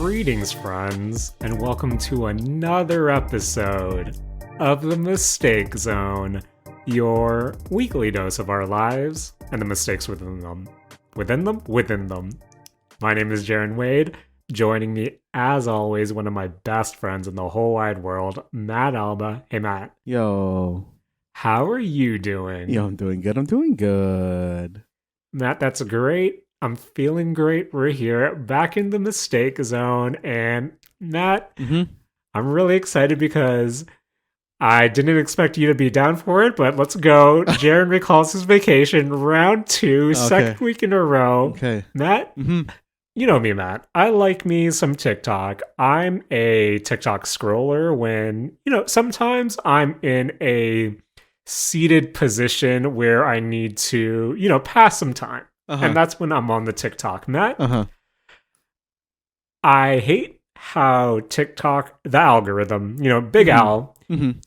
Greetings, friends, and welcome to another episode of The Mistake Zone, your weekly dose of our lives and the mistakes within them. Within them. My name is Jaren Wade. Joining me, as always, one of my best friends in the whole wide world, Matt Alba. Hey, Matt. Yo. How are you doing? Yo, I'm doing good. Matt, that's great. I'm feeling great. We're here back in the mistake zone. And Matt, I'm really excited because I didn't expect you to be down for it, but let's go. Jaren recalls his vacation, round 2, second week in a row. Okay. Matt, you know me, Matt. I like me some TikTok. I'm a TikTok scroller when, sometimes I'm in a seated position where I need to, pass some time. And that's when I'm on the TikTok. Matt, I hate how TikTok, the algorithm, Big Al,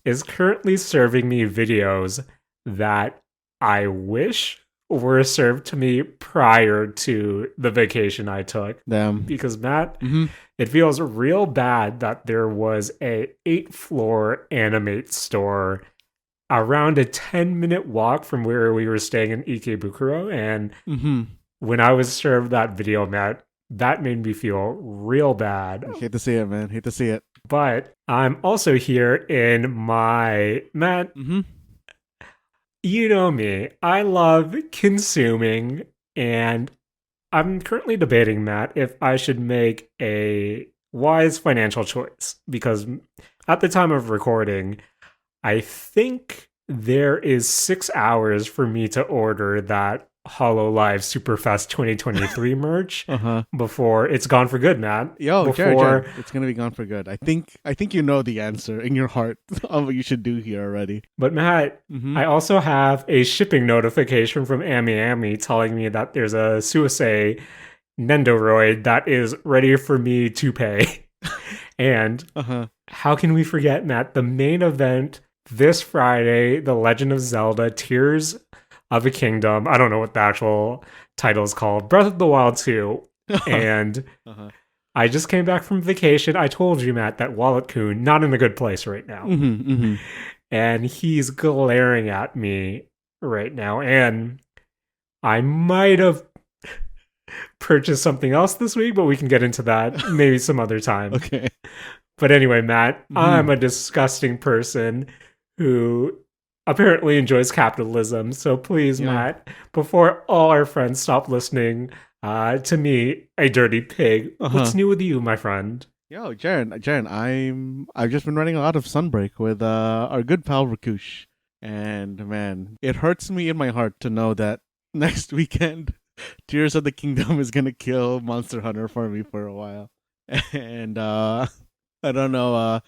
is currently serving me videos that I wish were served to me prior to the vacation I took. Damn. Because, Matt, it feels real bad that there was a 8th-floor Animate store around a 10-minute walk from where we were staying in Ikebukuro. And when I was served that video, Matt, that made me feel real bad. Hate to see it, man. Hate to see it. But I'm also here in my... Matt, you know me. I love consuming, and I'm currently debating, Matt, if I should make a wise financial choice. Because at the time of recording, I think there is 6 hours for me to order that HoloLive Superfest 2023 merch before it's gone for good, Matt. Yo, Jared, it's gonna be gone for good. I think you know the answer in your heart of what you should do here already. But Matt, I also have a shipping notification from Ami telling me that there's a Suisei Nendoroid that is ready for me to pay. And how can we forget, Matt, the main event this Friday, The Legend of Zelda Tears of a Kingdom. I don't know what the actual title is called. Breath of the Wild 2. And I just came back from vacation. I told you, Matt, that Wallet-kun not in a good place right now. And he's glaring at me right now. And I might have purchased something else this week, but we can get into that maybe some other time. Okay. But anyway, Matt, I'm a disgusting person who apparently enjoys capitalism. So please, Matt, before all our friends stop listening to me, a dirty pig, what's new with you, my friend? Yo, Jaren, I've just been running a lot of Sunbreak with our good pal Rakush. And man, it hurts me in my heart to know that next weekend Tears of the Kingdom is gonna kill Monster Hunter for me for a while. And I don't know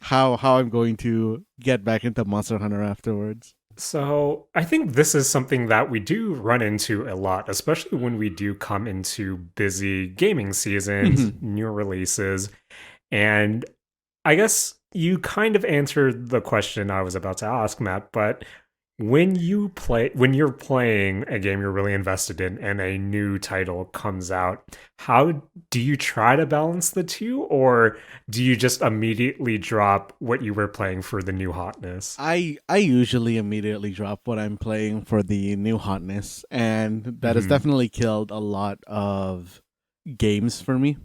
how I'm going to get back into Monster Hunter afterwards. So I think this is something that we do run into a lot, especially when we do come into busy gaming seasons, new releases. And I guess you kind of answered the question I was about to ask, Matt, but when you're playing a game you're really invested in and a new title comes out, how do you try to balance the two, or do you just immediately drop what you were playing for the new hotness? I usually immediately drop what I'm playing for the new hotness, and that has definitely killed a lot of games for me.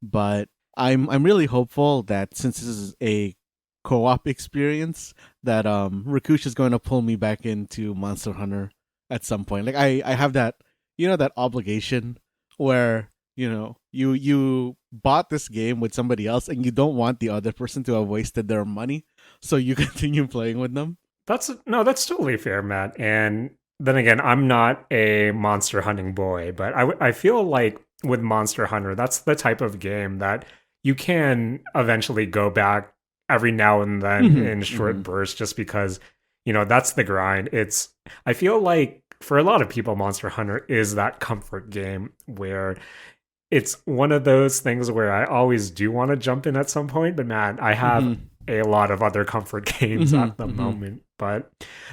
But I'm really hopeful that since this is a co-op experience, that Rakush is going to pull me back into Monster Hunter at some point. Like I have that, that obligation where, you bought this game with somebody else and you don't want the other person to have wasted their money, so you continue playing with them. That's totally fair, Matt. And then again, I'm not a monster hunting boy, but I feel like with Monster Hunter, that's the type of game that you can eventually go back every now and then in short bursts, just because, that's the grind. I feel like for a lot of people, Monster Hunter is that comfort game where it's one of those things where I always do want to jump in at some point, but man, I have a lot of other comfort games at the moment. But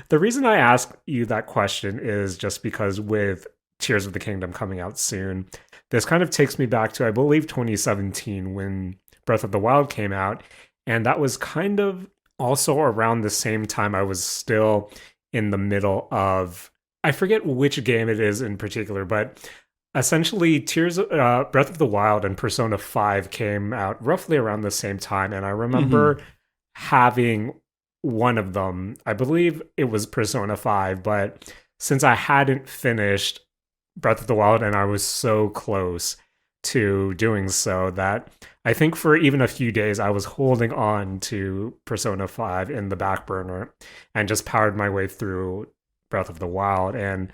the reason I ask you that question is just because with Tears of the Kingdom coming out soon. This kind of takes me back to, I believe, 2017 when Breath of the Wild came out. And that was kind of also around the same time I was still in the middle of, I forget which game it is in particular, but essentially Breath of the Wild and Persona 5 came out roughly around the same time. And I remember having one of them. I believe it was Persona 5, but since I hadn't finished Breath of the Wild and I was so close to doing so that I think for even a few days I was holding on to Persona 5 in the back burner and just powered my way through Breath of the Wild. And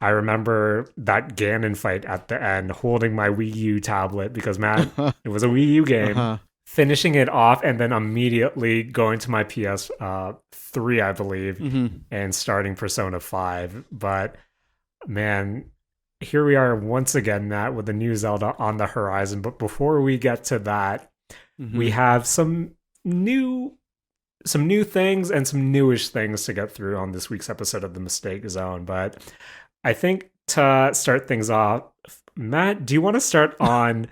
I remember that Ganon fight at the end, holding my Wii U tablet because, man, it was a Wii U game, finishing it off, and then immediately going to my PS3, I believe, and starting Persona 5. But, man, here we are once again, Matt, with the new Zelda on the horizon. But before we get to that, we have some new things and some newish things to get through on this week's episode of The Mistake Zone. But I think to start things off, Matt, do you want to start on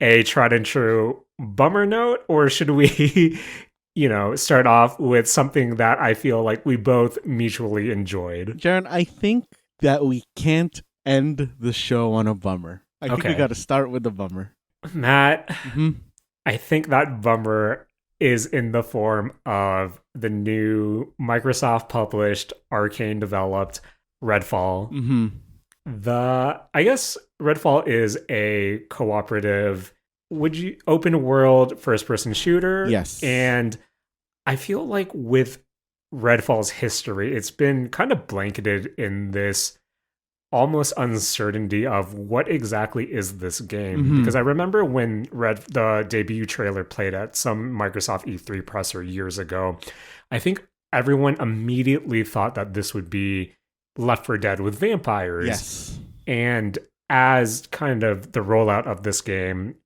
a tried and true bummer note, or should we, start off with something that I feel like we both mutually enjoyed? Jaren, I think that we can't end the show on a bummer. I think we got to start with the bummer. Matt, I think that bummer is in the form of the new Microsoft published, Arcane developed Redfall. I guess Redfall is a cooperative, open world first person shooter. Yes. And I feel like with Redfall's history, it's been kind of blanketed in this almost uncertainty of what exactly is this game. Because I remember when the debut trailer played at some Microsoft E3 presser years ago, I think everyone immediately thought that this would be Left 4 Dead with vampires. Yes. And as kind of the rollout of this game,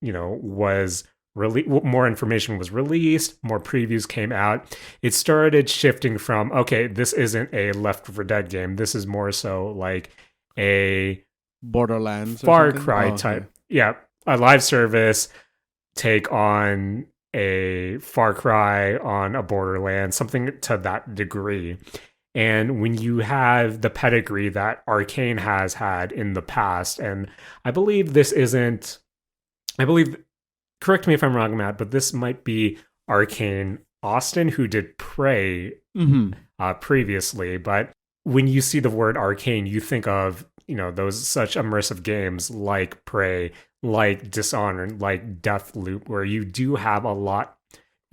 was more information was released, more previews came out, it started shifting from, okay, this isn't a Left 4 Dead game, this is more so like a Borderlands Far Cry type. Yeah, a live service take on a Far Cry on a Borderlands, something to that degree. And when you have the pedigree that Arcane has had in the past, and I believe correct me if I'm wrong, Matt, but this might be Arcane Austin, who did Prey previously. But when you see the word Arcane, you think of, those such immersive games like Prey, like Dishonored, like Deathloop, where you have a lot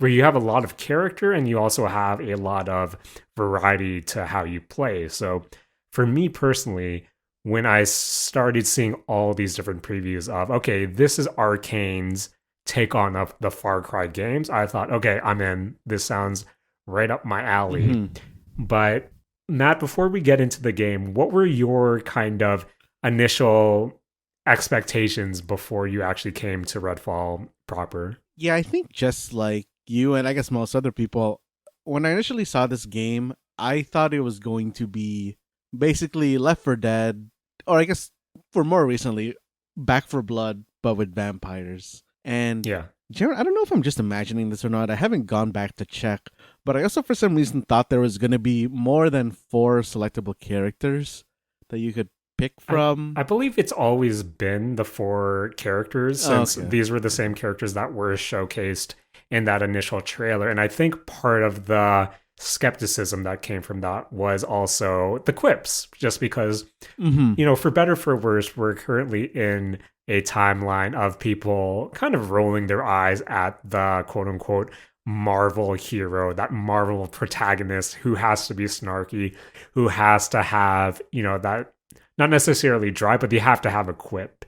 of character and you also have a lot of variety to how you play. So for me personally, when I started seeing all these different previews of, okay, this is Arcane's take on of the Far Cry games, I thought, okay, I'm in. This sounds right up my alley. But Matt, before we get into the game, what were your kind of initial expectations before you actually came to Redfall proper? Yeah, I think just like you and I guess most other people, when I initially saw this game, I thought it was going to be basically Left 4 Dead, or I guess for more recently, Back 4 Blood, but with vampires. And yeah, Jared, I don't know if I'm just imagining this or not. I haven't gone back to check, but I also for some reason thought there was going to be more than 4 selectable characters that you could pick from. I believe it's always been the 4 characters, since these were the same characters that were showcased in that initial trailer. And I think part of the skepticism that came from that was also the quips, just because, for better for worse, we're currently in a timeline of people kind of rolling their eyes at the quote unquote Marvel hero, that Marvel protagonist who has to be snarky, who has to have, that not necessarily dry, but they have to have a quip.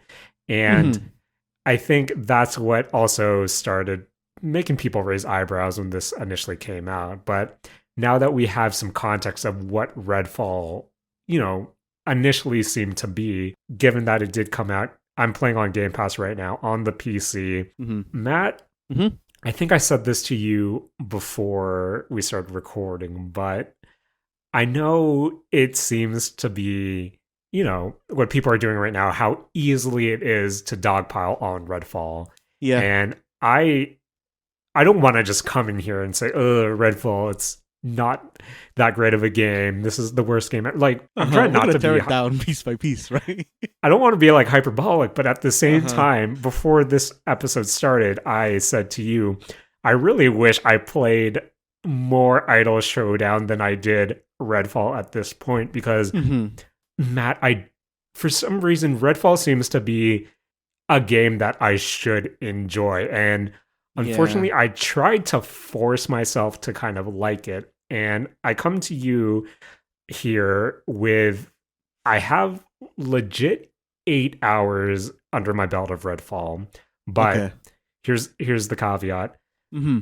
And I think that's what also started making people raise eyebrows when this initially came out. But now that we have some context of what Redfall, initially seemed to be, given that it did come out, I'm playing on Game Pass right now on the PC. Matt, I think I said this to you before we started recording, but I know it seems to be what people are doing right now, how easily it is to dogpile on Redfall. Yeah. And I don't want to just come in here and say, "Oh, Redfall, it's not that great of a game. This is the worst game." Like, I'm trying We're not gonna to tear be. it down piece by piece, right? I don't want to be like hyperbolic, but at the same Uh-huh. time, before this episode started, I said to you, I really wish I played more Idol Showdown than I did Redfall at this point because Mm-hmm. Matt, for some reason Redfall seems to be a game that I should enjoy. And Yeah. unfortunately, I tried to force myself to kind of like it. And I come to you here with I have legit 8 hours under my belt of Redfall. Okay. But here's the caveat. Mm-hmm.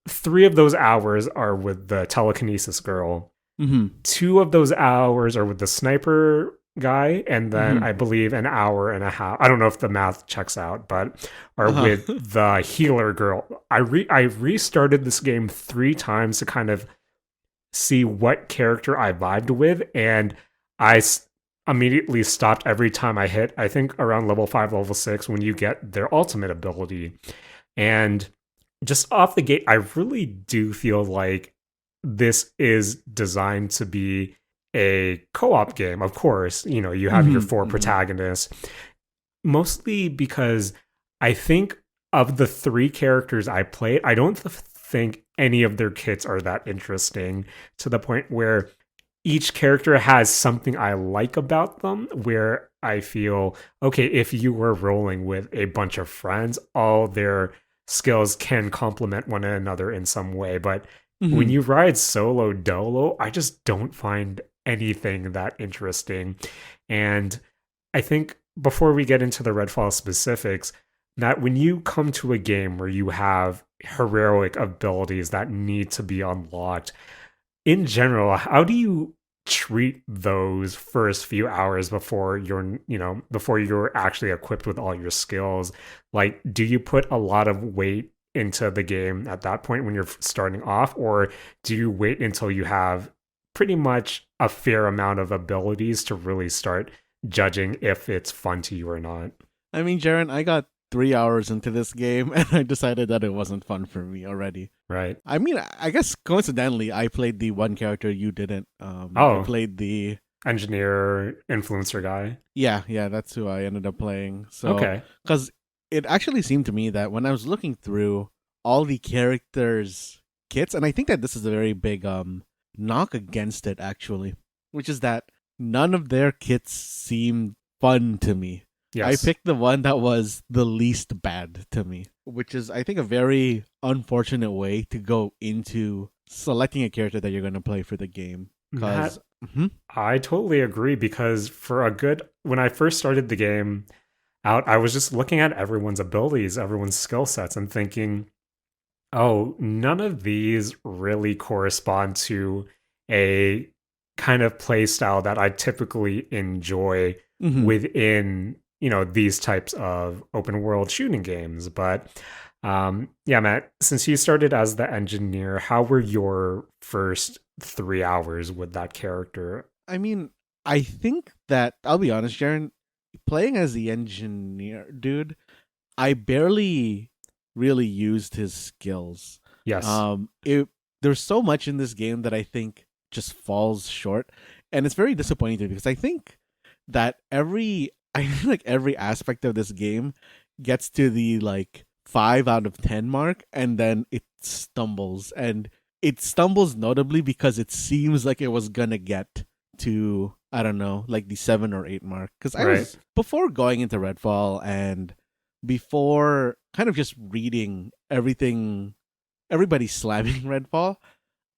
Three of those hours are with the telekinesis girl. Mm-hmm. 2 of those hours are with the sniper guy, and then Mm-hmm. I believe an hour and a half. I don't know if the math checks out, but are with Uh-huh. the healer girl. I restarted this game 3 times to kind of see what character I vibed with, and I immediately stopped every time I hit. I think around level 5, level 6, when you get their ultimate ability, and just off the gate, I really do feel like this is designed to be a co-op game. Of course, you have your Mm-hmm. 4 Mm-hmm. protagonists, mostly because I think of the 3 characters I played, I don't think any of their kits are that interesting to the point where each character has something I like about them where I feel, okay, if you were rolling with a bunch of friends, all their skills can complement one another in some way. But when Mm-hmm. you ride solo dolo, I just don't find anything that interesting. And I think before we get into the Redfall specifics, that when you come to a game where you have heroic abilities that need to be unlocked, in general, how do you treat those first few hours before you're actually equipped with all your skills? Like, do you put a lot of weight into the game at that point when you're starting off, or do you wait until you have pretty much a fair amount of abilities to really start judging if it's fun to you or not? I mean, Jaren, I got 3 hours into this game and I decided that it wasn't fun for me already. Right. I mean, I guess coincidentally, I played the one character you didn't. I Oh, played the engineer influencer guy. yeah, that's who I ended up playing. So, Okay. because it actually seemed to me that when I was looking through all the characters' kits, and I think that this is a very big knock against it actually, which is that none of their kits seemed fun to me. I Yes. picked the one that was the least bad to me, which is, I think, a very unfortunate way to go into selecting a character that you're going to play for the game. Because, Matt, I totally agree because when I first started the game out, I was just looking at everyone's abilities, everyone's skill sets, and thinking, oh, none of these really correspond to a kind of play style that I typically enjoy within, these types of open world shooting games. But yeah, Matt, since you started as the engineer, how were your first 3 hours with that character? I mean, I think that, I'll be honest, Jaren, playing as the engineer dude, I barely really used his skills. Yes. It There's so much in this game that I think just falls short, and it's very disappointing to me because I think that I feel like every aspect of this game gets to the like 5 out of 10 mark, and then it stumbles notably because it seems like it was gonna get to, I don't know, like the 7 or 8 mark. Because I Right. was, before going into Redfall and before kind of just reading everything, everybody slamming Redfall,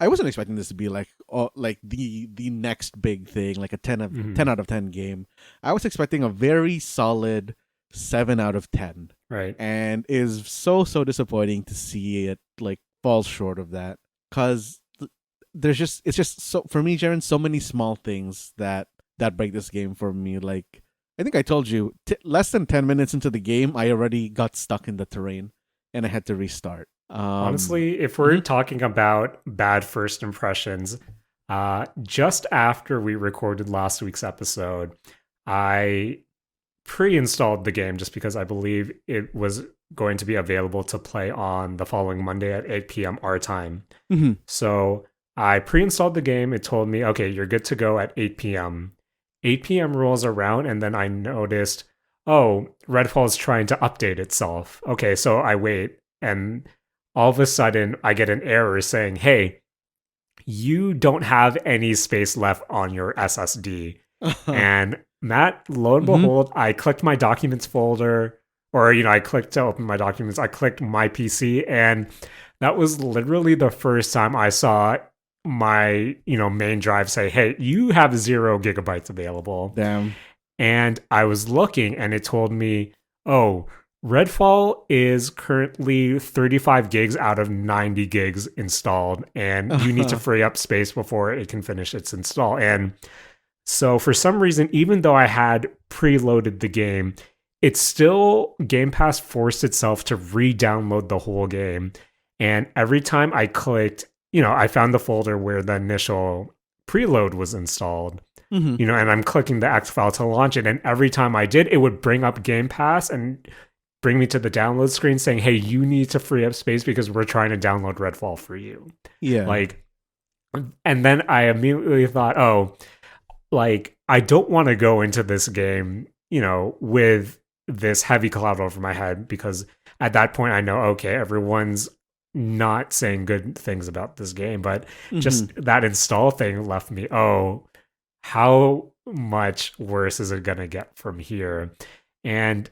I wasn't expecting this to be like, like the next big thing, like a 10 Mhm. out of 10 game. I was expecting a very solid 7 out of 10, Right. and is so disappointing to see it like fall short of that. Cause it's just, so for me, Jaren, so many small things that break this game for me. Like, I think I told you, less than 10 minutes into the game, I already got stuck in the terrain, and I had to restart. Honestly, if we're Mhm. talking about bad first impressions, Just after we recorded last week's episode, I pre-installed the game just because I believe it was going to be available to play on the following Monday at 8 p.m. our time. Mm-hmm. So I pre-installed the game. It told me, okay, you're good to go at 8 p.m. 8 p.m. rolls around, and then I noticed, oh, Redfall is trying to update itself. Okay, so I wait, and all of a sudden I get an error saying, hey, you don't have any space left on your SSD. And Matt, lo and Mm-hmm. behold, I clicked my documents folder, or, I clicked to open my documents. I clicked my PC, and that was literally the first time I saw my, main drive say, hey, you have 0 gigabytes available. Damn. And I was looking, and it told me, oh, Redfall is currently 35 gigs out of 90 gigs installed, and you need to free up space before it can finish its install. And so for some reason, even though I had preloaded the game, it's still Game Pass forced itself to re-download the whole game. And every time I clicked, I found the folder where the initial preload was installed. Mm-hmm. And I'm clicking the X file to launch it. And every time I did, it would bring up Game Pass and bring me to the download screen saying, hey, you need to free up space because we're trying to download Redfall for you. Yeah. Like, and then I immediately thought, oh, like, I don't want to go into this game, with this heavy cloud over my head, because at that point I know, okay, everyone's not saying good things about this game, but just that install thing left me, oh, how much worse is it going to get from here? And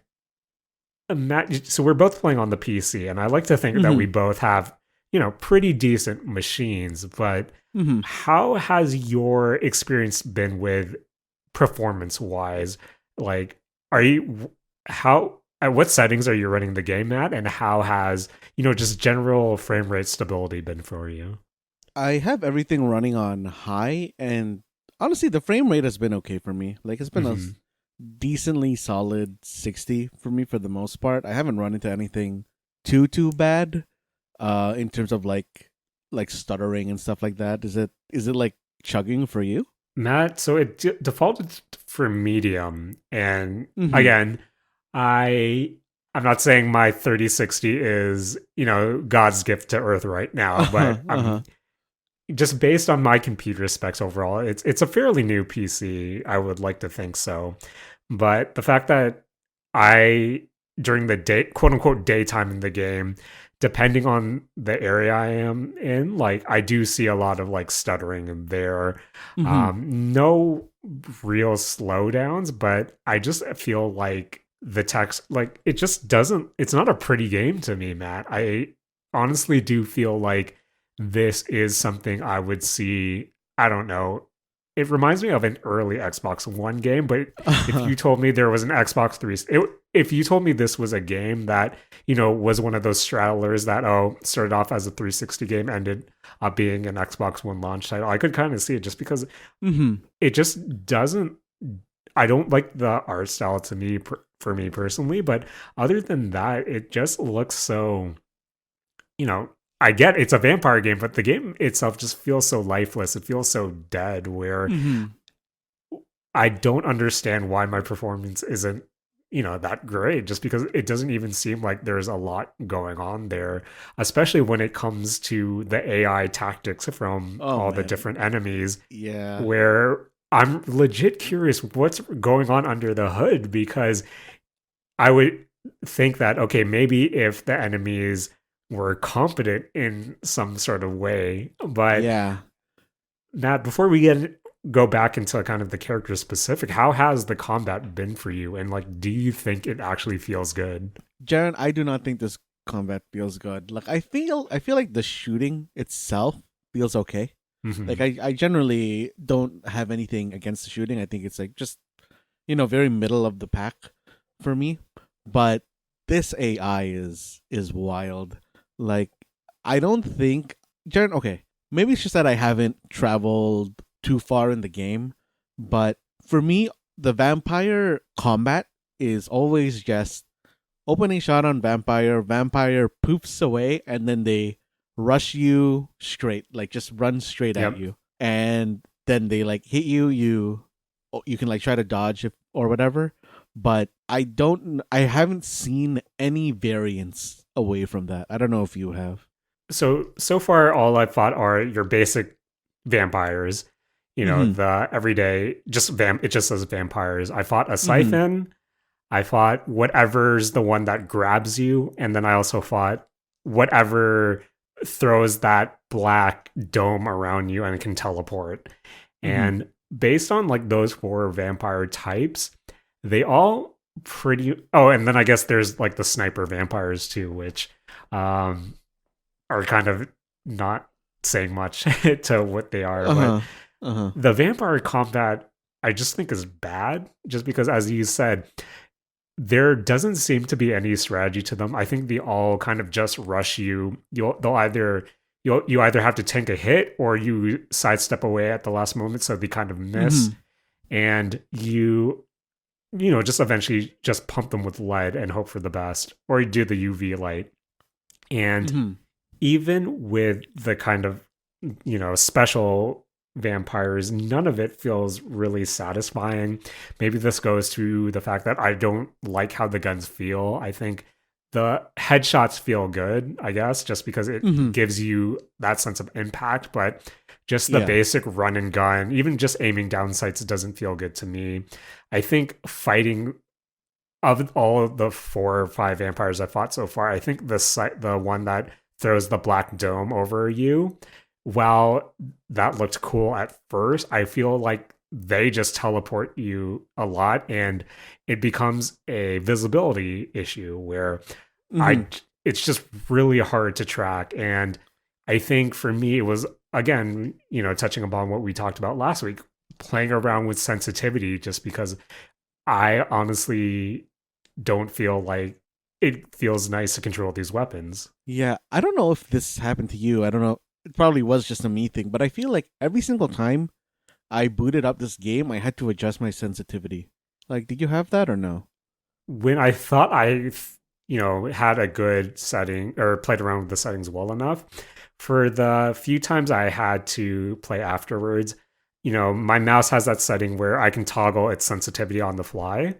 Matt, so we're both playing on the PC, and I like to think that we both have, pretty decent machines, but how has your experience been with performance wise? Like, at what settings are you running the game at, and how has, just general frame rate stability been for you? I have everything running on high, and honestly, the frame rate has been okay for me. Like, it's been a decently solid 60 for me for the most part. I haven't run into anything too bad in terms of like stuttering and stuff like that. Is it like chugging for you? Matt, so it defaulted for medium, and again, I'm not saying my 3060 is, God's gift to Earth right now, but just based on my computer specs overall, it's a fairly new PC. I would like to think so, but the fact that I during the day, quote unquote, daytime in the game, depending on the area I am in, like, I do see a lot of like stuttering in there. No real slowdowns, but I just feel like the text, like, it just doesn't, it's not a pretty game to me, Matt. I honestly do feel like this is something I would see, I don't know. It reminds me of an early Xbox One game, but if you told me there was an Xbox 3, if you told me this was a game that, was one of those straddlers that, started off as a 360 game, ended up being an Xbox One launch title, I could kind of see it, just because it just doesn't, I don't like the art style to me, for me personally, but other than that, it just looks so, I get it's a vampire game, but the game itself just feels so lifeless. It feels so dead, where I don't understand why my performance isn't, that great, just because it doesn't even seem like there's a lot going on there, especially when it comes to the AI tactics from the different enemies. Yeah. Where I'm legit curious what's going on under the hood, because I would think that, okay, maybe if the enemies were competent in some sort of way. But yeah, Matt, before we go back into kind of the character specific, how has the combat been for you? And like, do you think it actually feels good? Jaren, I do not think this combat feels good. Like, I feel like the shooting itself feels okay. Like, I generally don't have anything against the shooting. I think it's like just, very middle of the pack for me. But this AI is wild. Like, I don't think, Jaren, okay, maybe it's just that I haven't traveled too far in the game, but for me, the vampire combat is always just opening shot on vampire poofs away, and then they rush you straight, like just run straight at you. and then they like hit you. You can like try to dodge it or whatever. But I haven't seen any variants away from that. I don't know if you have. So far, all I've fought are your basic vampires. You know, Mm-hmm. the everyday just it just says vampires. I fought a Mm-hmm. siphon. I fought whatever's the one that grabs you, and then I also fought whatever throws that black dome around you and can teleport. Mm-hmm. And based on like those four vampire types, they all pretty. Oh, and then I guess there's like the sniper vampires too, which um, are kind of not saying much to what they are. But Uh-huh. Uh-huh. the vampire combat, I just think is bad, just because, as you said, there doesn't seem to be any strategy to them. I think they all kind of just rush you. You either have to tank a hit or you sidestep away at the last moment, so they kind of miss, Mm-hmm. and just eventually just pump them with lead and hope for the best, or you do the UV light. And Mm-hmm. even with the kind of special vampires, none of it feels really satisfying. Maybe this goes to the fact that I don't like how the guns feel. I think the headshots feel good, I guess, just because it Mm-hmm. gives you that sense of impact, but just the Yeah. basic run and gun, even just aiming down sights, doesn't feel good to me. I think fighting, of all of the 4 or 5 vampires I fought so far, I think the one that throws the black dome over you, while that looked cool at first, I feel like they just teleport you a lot, and it becomes a visibility issue where Mm-hmm. I it's just really hard to track. And I think for me, it was, again, touching upon what we talked about last week, playing around with sensitivity, just because I honestly don't feel like it feels nice to control these weapons. Yeah. I don't know if this happened to you. I don't know. It probably was just a me thing, but I feel like every single time I booted up this game, I had to adjust my sensitivity. Like, did you have that or no? When I thought I, had a good setting or played around with the settings well enough, for the few times I had to play afterwards, my mouse has that setting where I can toggle its sensitivity on the fly.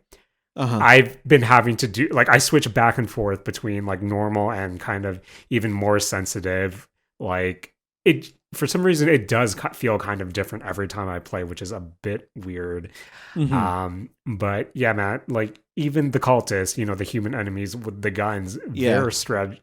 Uh huh. I've been having to do, like, I switch back and forth between like normal and kind of even more sensitive. Like, it, for some reason, it does feel kind of different every time I play, which is a bit weird. Mm-hmm. But yeah, Matt, like, even the cultists, the human enemies with the guns, Yeah. their strat,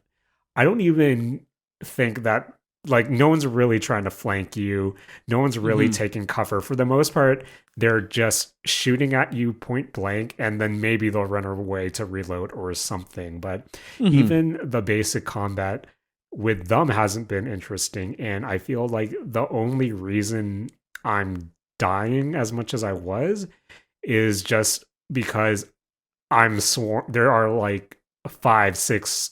I don't even think that, like, no one's really trying to flank you. No one's really Mm-hmm. taking cover. For the most part, they're just shooting at you point blank, and then maybe they'll run away to reload or something. But Mm-hmm. even the basic combat with them hasn't been interesting. And I feel like the only reason I'm dying as much as I was is just because I'm sworn there are like 5, 6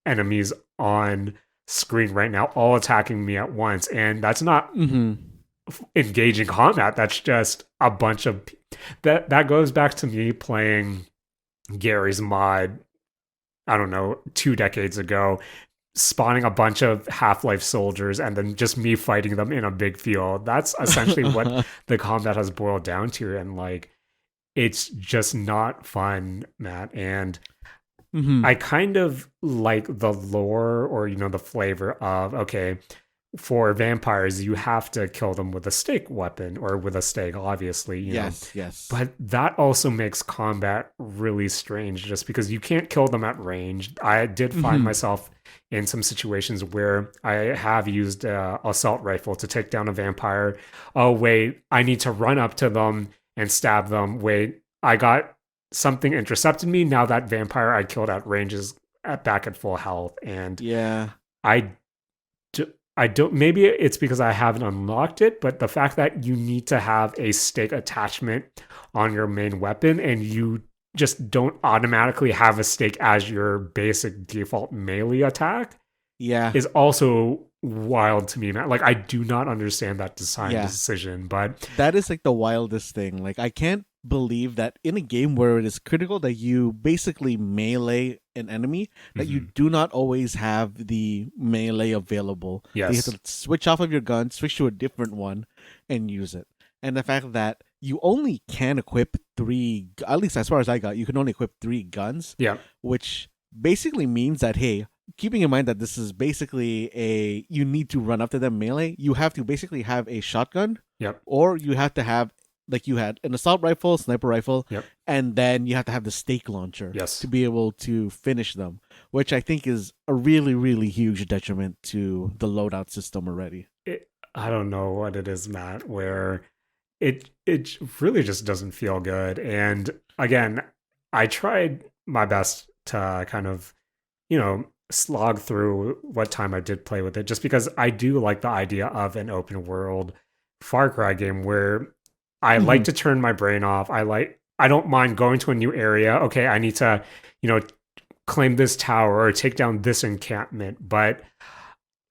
enemies on screen right now, all attacking me at once, and that's not Mm-hmm. engaging combat. That's just a bunch of that goes back to me playing Gary's mod. I don't know, 2 decades ago, spawning a bunch of Half-Life soldiers and then just me fighting them in a big field. That's essentially what the combat has boiled down to, and like it's just not fun, Matt. And mm-hmm. I kind of like the lore, or the flavor of, okay, for vampires you have to kill them with a stake weapon or with a stake, obviously, Yes. Yes. but that also makes combat really strange, just because you can't kill them at range. I did find Mm-hmm. myself in some situations where I have used a assault rifle to take down a vampire. Oh wait, I need to run up to them and stab them. Wait, I got something intercepted me. Now that vampire I killed at range is back at full health, and Yeah. I I don't. Maybe it's because I haven't unlocked it, but the fact that you need to have a stake attachment on your main weapon, and you just don't automatically have a stake as your basic default melee attack, Yeah. is also wild to me, man. Like, I do not understand that design Yeah. decision, but That is like the wildest thing. Like I can't believe that in a game where it is critical that you basically melee an enemy, that you Hmm. do not always have the melee available. That you have Yes. to switch off of your gun, switch to a different one, and use it. And the fact that you only can equip three, at least as far as I got, you can only equip three guns, Yeah. which basically means that, hey, keeping in mind that this is basically you need to run up to them melee, you have to basically have a shotgun, Yep. or you have to have, like you had, an assault rifle, sniper rifle, Yep. and then you have to have the stake launcher to Yes. be able to finish them, which I think is a really, really huge detriment to the loadout system already. I don't know what it is, Matt, where it really just doesn't feel good. And again, I tried my best to kind of, slog through what time I did play with it, just because I do like the idea of an open world Far Cry game where I like Mm-hmm. to turn my brain off. I don't mind going to a new area. Okay, I need to, you know, claim this tower or take down this encampment, but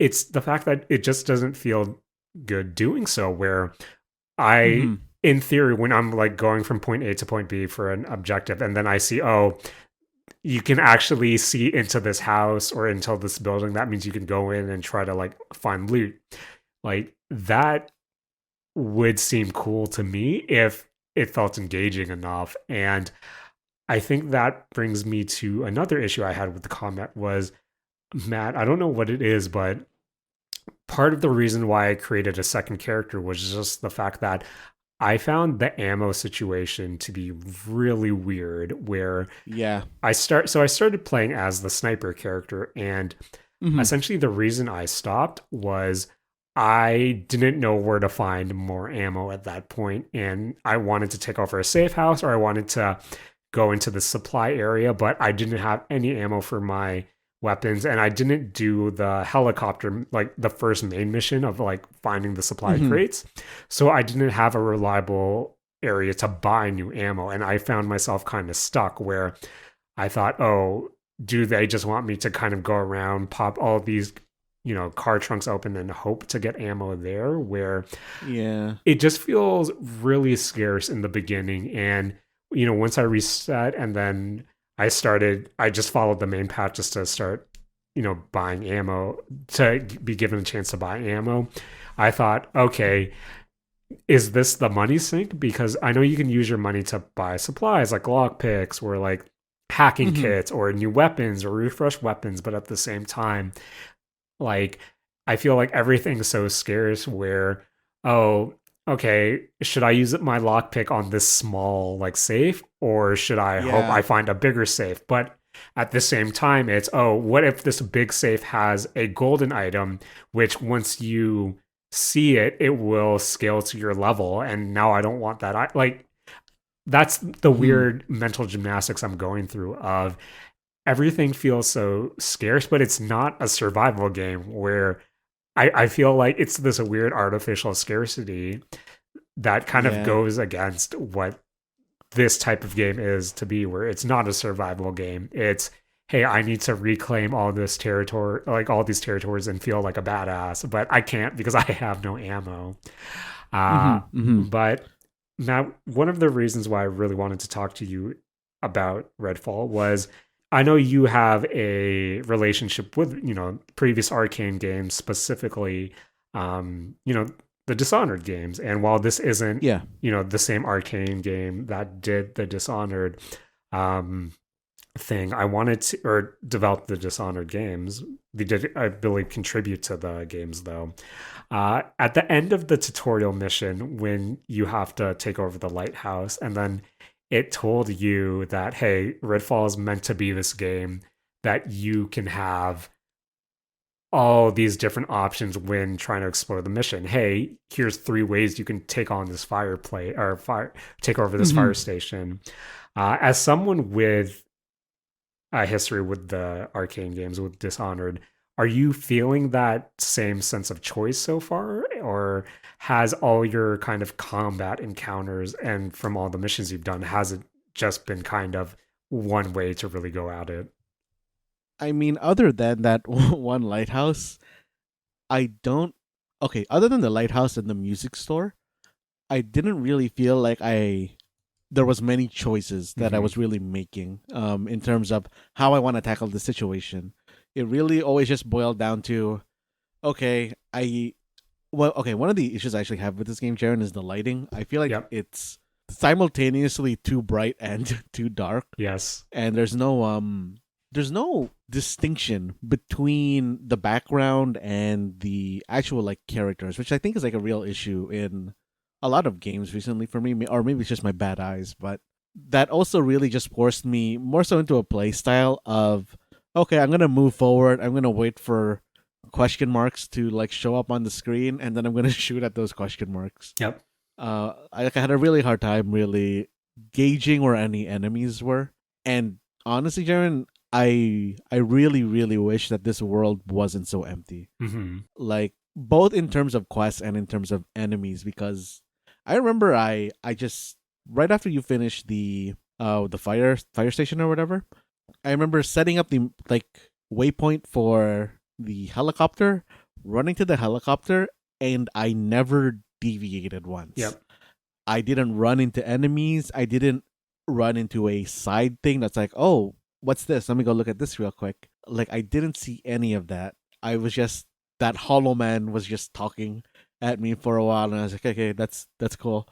it's the fact that it just doesn't feel good doing so. Where I, Mm-hmm. in theory, when I'm like going from point A to point B for an objective, and then I see, oh, you can actually see into this house or into this building, that means you can go in and try to like find loot. Like that would seem cool to me if it felt engaging enough. And I think that brings me to another issue I had with the comment was, Matt, I don't know what it is, but part of the reason why I created a second character was just the fact that I found the ammo situation to be really weird where Yeah. I started playing as the sniper character, and Mm-hmm. essentially the reason I stopped was I didn't know where to find more ammo at that point, and I wanted to take over a safe house or I wanted to go into the supply area, but I didn't have any ammo for my weapons, and I didn't do the helicopter, like the first main mission of like finding the supply Mm-hmm. crates. So I didn't have a reliable area to buy new ammo, and I found myself kind of stuck where I thought, oh, do they just want me to kind of go around, pop all these, car trunks open and hope to get ammo there? Where Yeah. it just feels really scarce in the beginning. And, once I reset and then I just followed the main path just to start, buying ammo, to be given a chance to buy ammo. I thought, okay, is this the money sink? Because I know you can use your money to buy supplies like lockpicks or like hacking Mm-hmm. kits or new weapons or refresh weapons, but at the same time, like I feel like everything's so scarce where, oh, okay, should I use my lockpick on this small like safe or should I hope I Yeah. find a bigger safe? But at the same time, it's, oh, what if this big safe has a golden item, which once you see it, it will scale to your level. And now I don't want that. Like, that's the Mm-hmm. weird mental gymnastics I'm going through of everything feels so scarce, but it's not a survival game where I feel like it's this weird artificial scarcity that kind of Yeah. goes against what this type of game is to be, where it's not a survival game. It's, hey, I need to reclaim all this territory, like all these territories, and feel like a badass, but I can't because I have no ammo. Mm-hmm. Mm-hmm. But now, one of the reasons why I really wanted to talk to you about Redfall was I know you have a relationship with, previous Arcane games, specifically, the Dishonored games. And while this isn't, Yeah. the same Arcane game that did the Dishonored um, thing, I wanted to, or develop the Dishonored games. They did, I believe, contribute to the games, though. At the end of the tutorial mission, when you have to take over the lighthouse, and then it told you that, hey, Redfall is meant to be this game that you can have all these different options when trying to explore the mission. Hey, here's 3 ways you can take on this fire play or take over this Mm-hmm. fire station. As someone with a history with the Arcane games, with Dishonored, are you feeling that same sense of choice so far, or has all your kind of combat encounters and from all the missions you've done, has it just been kind of one way to really go at it? I mean, other than that one lighthouse, I don't. Okay, other than the lighthouse and the music store, I didn't really feel like I there was many choices that I Mm-hmm. was really making in terms of how I want to tackle the situation. It really always just boiled down to, okay, one of the issues I actually have with this game, Jaren, is the lighting. I feel like Yep. it's simultaneously too bright and too dark, Yes. and there's no distinction between the background and the actual like characters, which I think is like a real issue in a lot of games recently for me, or maybe it's just my bad eyes, but that also really just forced me more so into a play style of, okay, I'm gonna move forward, I'm gonna wait for question marks to like show up on the screen, and then I'm gonna shoot at those question marks. Yep. I had a really hard time really gauging where any enemies were, and honestly, Jaren, I really really wish that this world wasn't so empty. Mm-hmm. Like both in terms of quests and in terms of enemies, because I remember I just right after you finish the fire station or whatever, I remember setting up the like waypoint for the helicopter, running to the helicopter, and I never deviated once. Yep. I didn't run into enemies. I didn't run into a side thing that's like, oh, what's this? Let me go look at this real quick. Like I didn't see any of that. I was just that hollow man was just talking at me for a while, and I was like, okay, that's cool.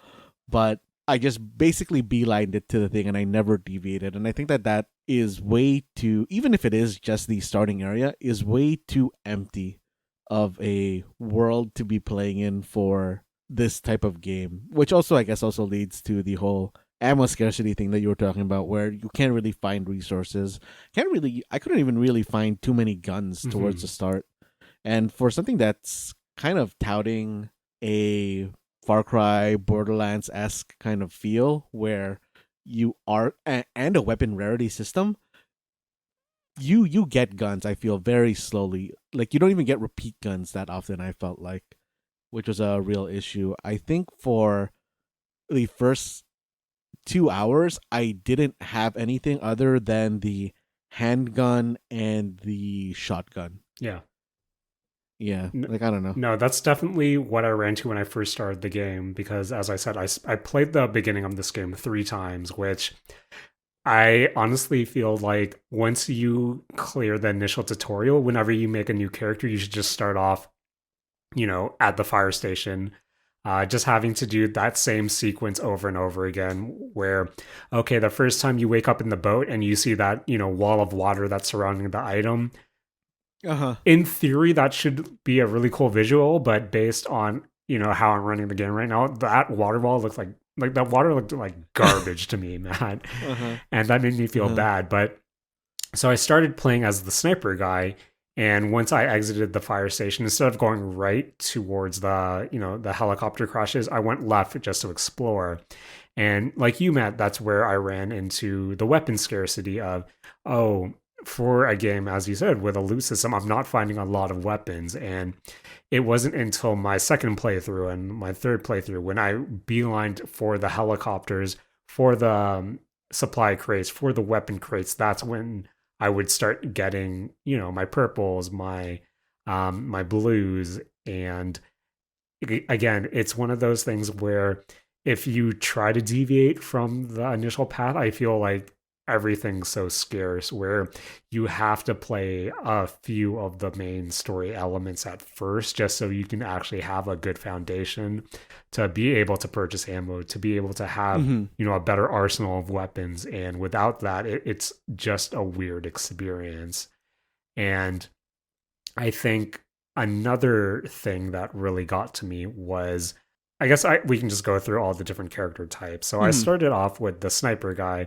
But I just basically beelined it to the thing, and I never deviated. And I think that that is way too, even if it is just the starting area, is way too empty of a world to be playing in for this type of game, which also I guess also leads to the whole ammo scarcity thing that you were talking about, where you can't really find resources. I couldn't even really find too many guns towards Mm-hmm. the start. And for something that's kind of touting a Far Cry Borderlands esque kind of feel, where you are and a weapon rarity system, you get guns. I feel very slowly. Like you don't even get repeat guns that often. I felt like, which was a real issue. I think for the first 2 hours, I didn't have anything other than the handgun and the shotgun. Yeah. Yeah, N- like I don't know. No, that's definitely what I ran to when I first started the game because, as I said, I played the beginning of this game 3 times, which I honestly feel like once you clear the initial tutorial, whenever you make a new character, you should just start off, at the fire station, just having to do that same sequence over and over again. Where, okay, the first time you wake up in the boat and you see that, wall of water that's surrounding the item, Uh huh. in theory that should be a really cool visual, but based on how I'm running the game right now, that water wall looks like that water looked like garbage to me, man. Uh huh. And that made me Uh feel huh. bad. But so I started playing as the sniper guy, and once I exited the fire station, instead of going right towards the helicopter crashes, I went left just to explore. And like you, Matt, that's where I ran into the weapon scarcity of, oh, for a game, as you said, with a loot system, I'm not finding a lot of weapons. And it wasn't until my second playthrough and my third playthrough when I beelined for the helicopters, for the supply crates, for the weapon crates, that's when I would start getting, my purples, my blues, and again, it's one of those things where if you try to deviate from the initial path, I feel like everything's so scarce where you have to play a few of the main story elements at first just so you can actually have a good foundation to be able to purchase ammo, to be able to have, Mm-hmm. a better arsenal of weapons. And without that, it's just a weird experience. And I think another thing that really got to me was, I guess we can just go through all the different character types. So I Mm-hmm. started off with the sniper guy,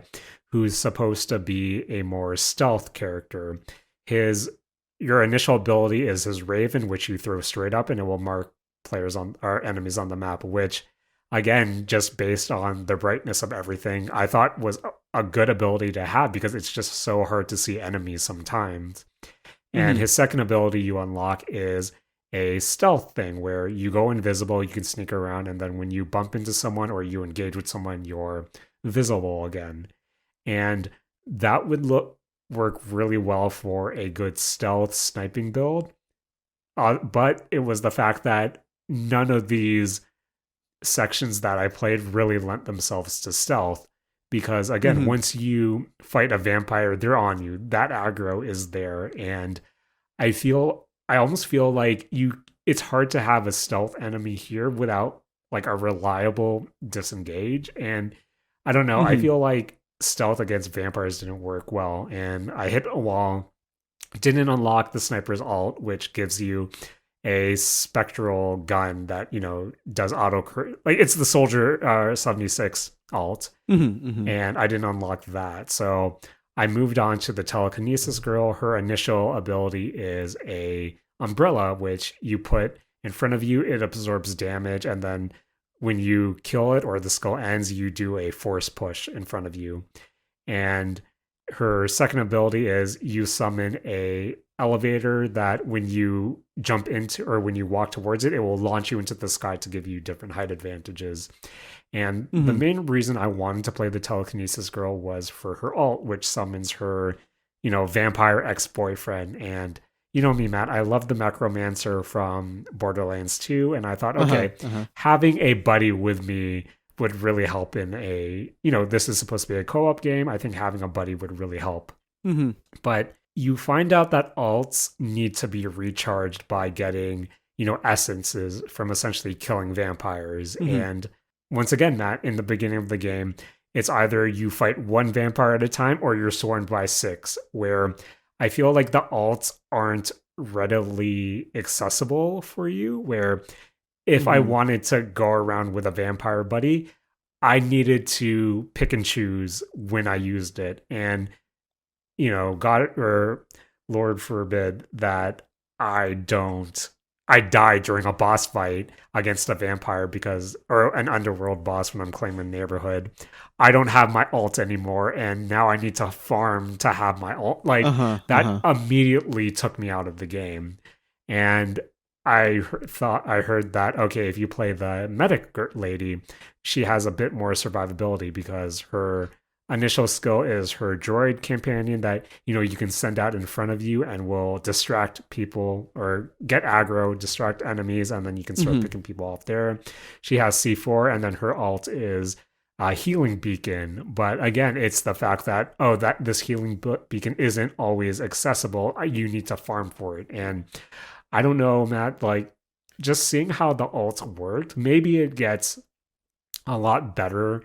who's supposed to be a more stealth character. His Your initial ability is his Raven, which you throw straight up and it will mark players on our enemies on the map, which again, just based on the brightness of everything, I thought was a good ability to have because it's just so hard to see enemies sometimes. And Mm-hmm. his second ability you unlock is a stealth thing where you go invisible, you can sneak around, and then when you bump into someone or you engage with someone, you're visible again. And that would work really well for a good stealth sniping build. But it was the fact that none of these sections that I played really lent themselves to stealth. because again, Mm-hmm. once you fight a vampire, they're on you. That aggro is there, and I almost feel like it's hard to have a stealth enemy here without like a reliable disengage. And I don't know, I Mm-hmm. feel like stealth against vampires didn't work well, and I hit a wall. Didn't unlock the sniper's alt, which gives you a spectral gun that does auto like it's the soldier 76 alt, Mm-hmm. Mm-hmm. and I didn't unlock that. So I moved on to the telekinesis girl. Her initial ability is a umbrella, which you put in front of you. It absorbs damage, and then when you kill it or the skull ends, you do a force push in front of you. And her second ability is you summon a elevator that when you jump into or when you walk towards it, it will launch you into the sky to give you different height advantages. And the Mm-hmm. main reason I wanted to play the telekinesis girl was for her alt, which summons her, vampire ex-boyfriend. And you know me, Matt, I love the Necromancer from Borderlands 2, and I thought, Uh-huh. okay, Uh-huh. having a buddy with me would really help in this is supposed to be a co-op game. I think having a buddy would really help. Mm-hmm. But you find out that alts need to be recharged by getting, essences from essentially killing vampires. Mm-hmm. And once again, Matt, in the beginning of the game, it's either you fight one vampire at a time or you're swarmed by six, where I feel like the alts aren't readily accessible for you, where if I Mm-hmm. wanted to go around with a vampire buddy, I needed to pick and choose when I used it. And, God or Lord forbid that I don't, I die during a boss fight against a vampire or an underworld boss when I'm claiming neighborhood. I don't have my alt anymore, and now I need to farm to have my alt. Like, Uh-huh. that Uh-huh. immediately took me out of the game. And thought I heard that okay, if you play the medic lady, she has a bit more survivability because her initial skill is her droid companion that you can send out in front of you and will distract people or get aggro, distract enemies, and then you can start Mm-hmm. picking people off there. She has C4, and then her alt is a healing beacon. But again, it's the fact that that this healing beacon isn't always accessible. You need to farm for it, and I don't know, Matt, like just seeing how the alt worked, maybe it gets a lot better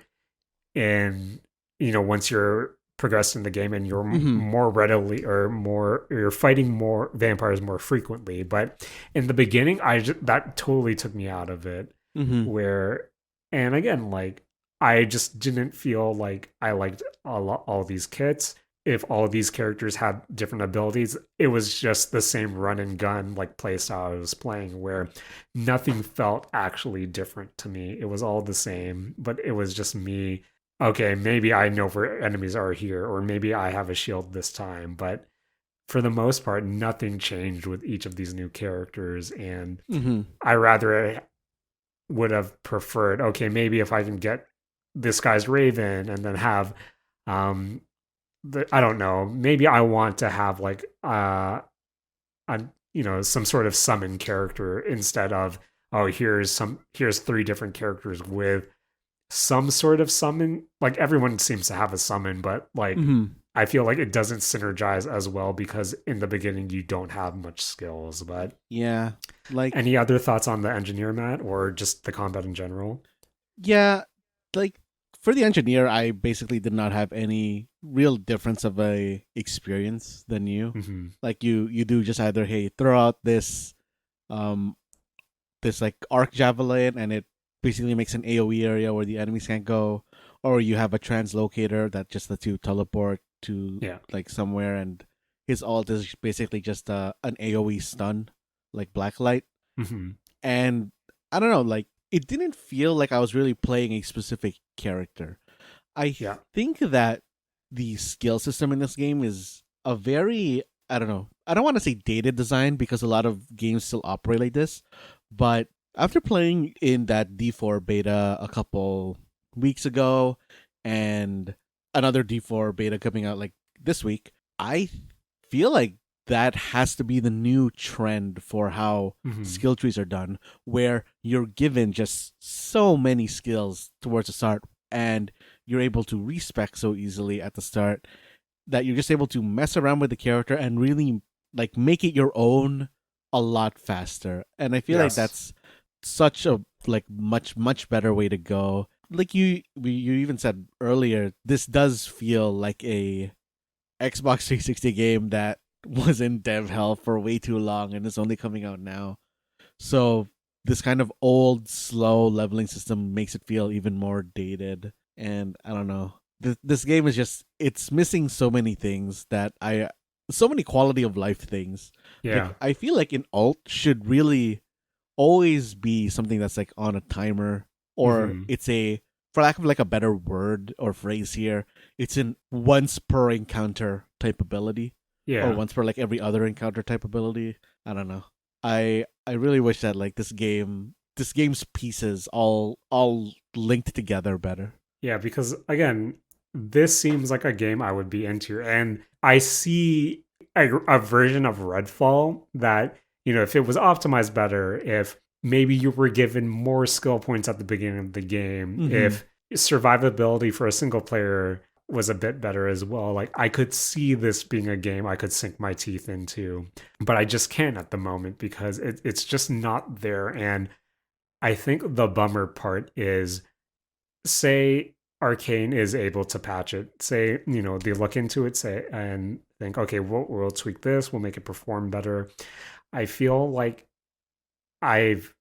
in, once you're progressed in the game and you're Mm-hmm. more readily or more, you're fighting more vampires more frequently. But in the beginning, that totally took me out of it. Mm-hmm. Where, and again, like I just didn't feel like I liked all these kits. If all of these characters had different abilities, it was just the same run and gun like playstyle I was playing, where nothing felt actually different to me. It was all the same, but it was just me. Okay, maybe I know where enemies are here, or maybe I have a shield this time, but for the most part, nothing changed with each of these new characters, and Mm-hmm. I rather would have preferred, okay, maybe if I can get this guy's Raven and then have um I don't know, maybe I want to have like a some sort of summon character instead of here's three different characters with some sort of summon. Like everyone seems to have a summon, but like Mm-hmm. I feel like it doesn't synergize as well because in the beginning you don't have much skills. But Yeah. Like, any other thoughts on the engineer, Matt, or just the combat in general? yeah, like for the engineer, I basically did not have any real difference of a experience than you. Mm-hmm. Like you do just either, hey, throw out um this like arc javelin and it basically makes an AoE area where the enemies can't go, or you have a translocator that just lets you teleport to Yeah. like somewhere, and his alt is basically just an AoE stun, like blacklight. Mm-hmm. And I don't know, like it didn't feel like I was really playing a specific character. I Yeah. think that the skill system in this game is a very, I don't know, I don't want to say dated design because a lot of games still operate like this, but after playing in that D4 beta a couple weeks ago and another D4 beta coming out like this week, I feel like that has to be the new trend for how Mm-hmm. skill trees are done, where you're given just so many skills towards the start and you're able to respec so easily at the start that you're just able to mess around with the character and really like make it your own a lot faster. And I feel like Yes. that's such a like much better way to go. Like you even said earlier, this does feel like a Xbox 360 game that was in dev hell for way too long and is only coming out now. So this kind of old, slow leveling system makes it feel even more dated. And I don't know. This game is just, it's missing so many things so many quality of life things. Like, Yeah. I feel like an alt should really always be something that's like on a timer, or Hmm. it's a, for lack of like a better word or phrase here, it's an once per encounter type ability, or Yeah. once per like every other encounter type ability. I don't know. I really wish that like this game's pieces all linked together better. Yeah, because again, this seems like a game I would be into. And I see a version of Redfall that, if it was optimized better, if maybe you were given more skill points at the beginning of the game, Mm-hmm. if survivability for a single player was a bit better as well, like I could see this being a game I could sink my teeth into. But I just can't at the moment because it's just not there. And I think the bummer part is, say Arcane is able to patch it, say, they look into it, say, and think, okay, we'll tweak this, we'll make it perform better. I feel like I've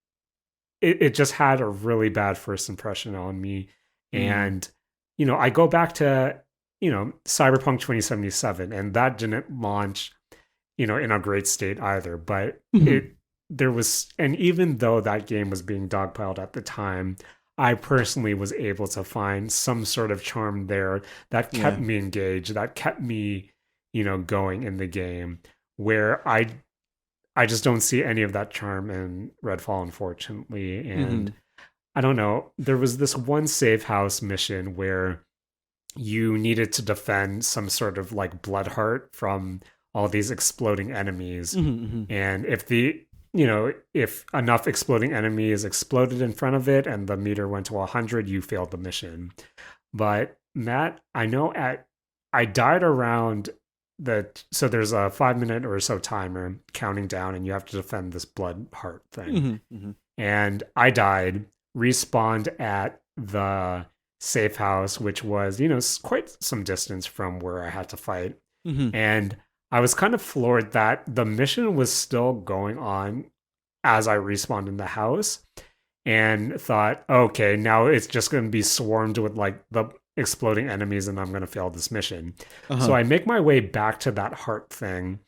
it just had a really bad first impression on me. Mm. And, I go back to, Cyberpunk 2077, and that didn't launch, in a great state either. But there was, and even though that game was being dogpiled at the time, I personally was able to find some sort of charm there that kept Yeah. me engaged, that kept me, going in the game. Where I just don't see any of that charm in Redfall, unfortunately. And Mm-hmm. I don't know. There was this one safe house mission where you needed to defend some sort of like blood heart from all these exploding enemies. Mm-hmm. And if enough exploding enemies exploded in front of it and the meter went to 100, you failed the mission. But Matt, I died around so there's a 5 minute or so timer counting down, and you have to defend this blood heart thing. Mm-hmm. Mm-hmm. And I died, respawned at the safe house, which was, quite some distance from where I had to fight. Mm-hmm. And I was kind of floored that the mission was still going on as I respawned in the house, and thought, okay, now it's just going to be swarmed with like the exploding enemies and I'm going to fail this mission. So Uh-huh. I make my way back to that heart thing,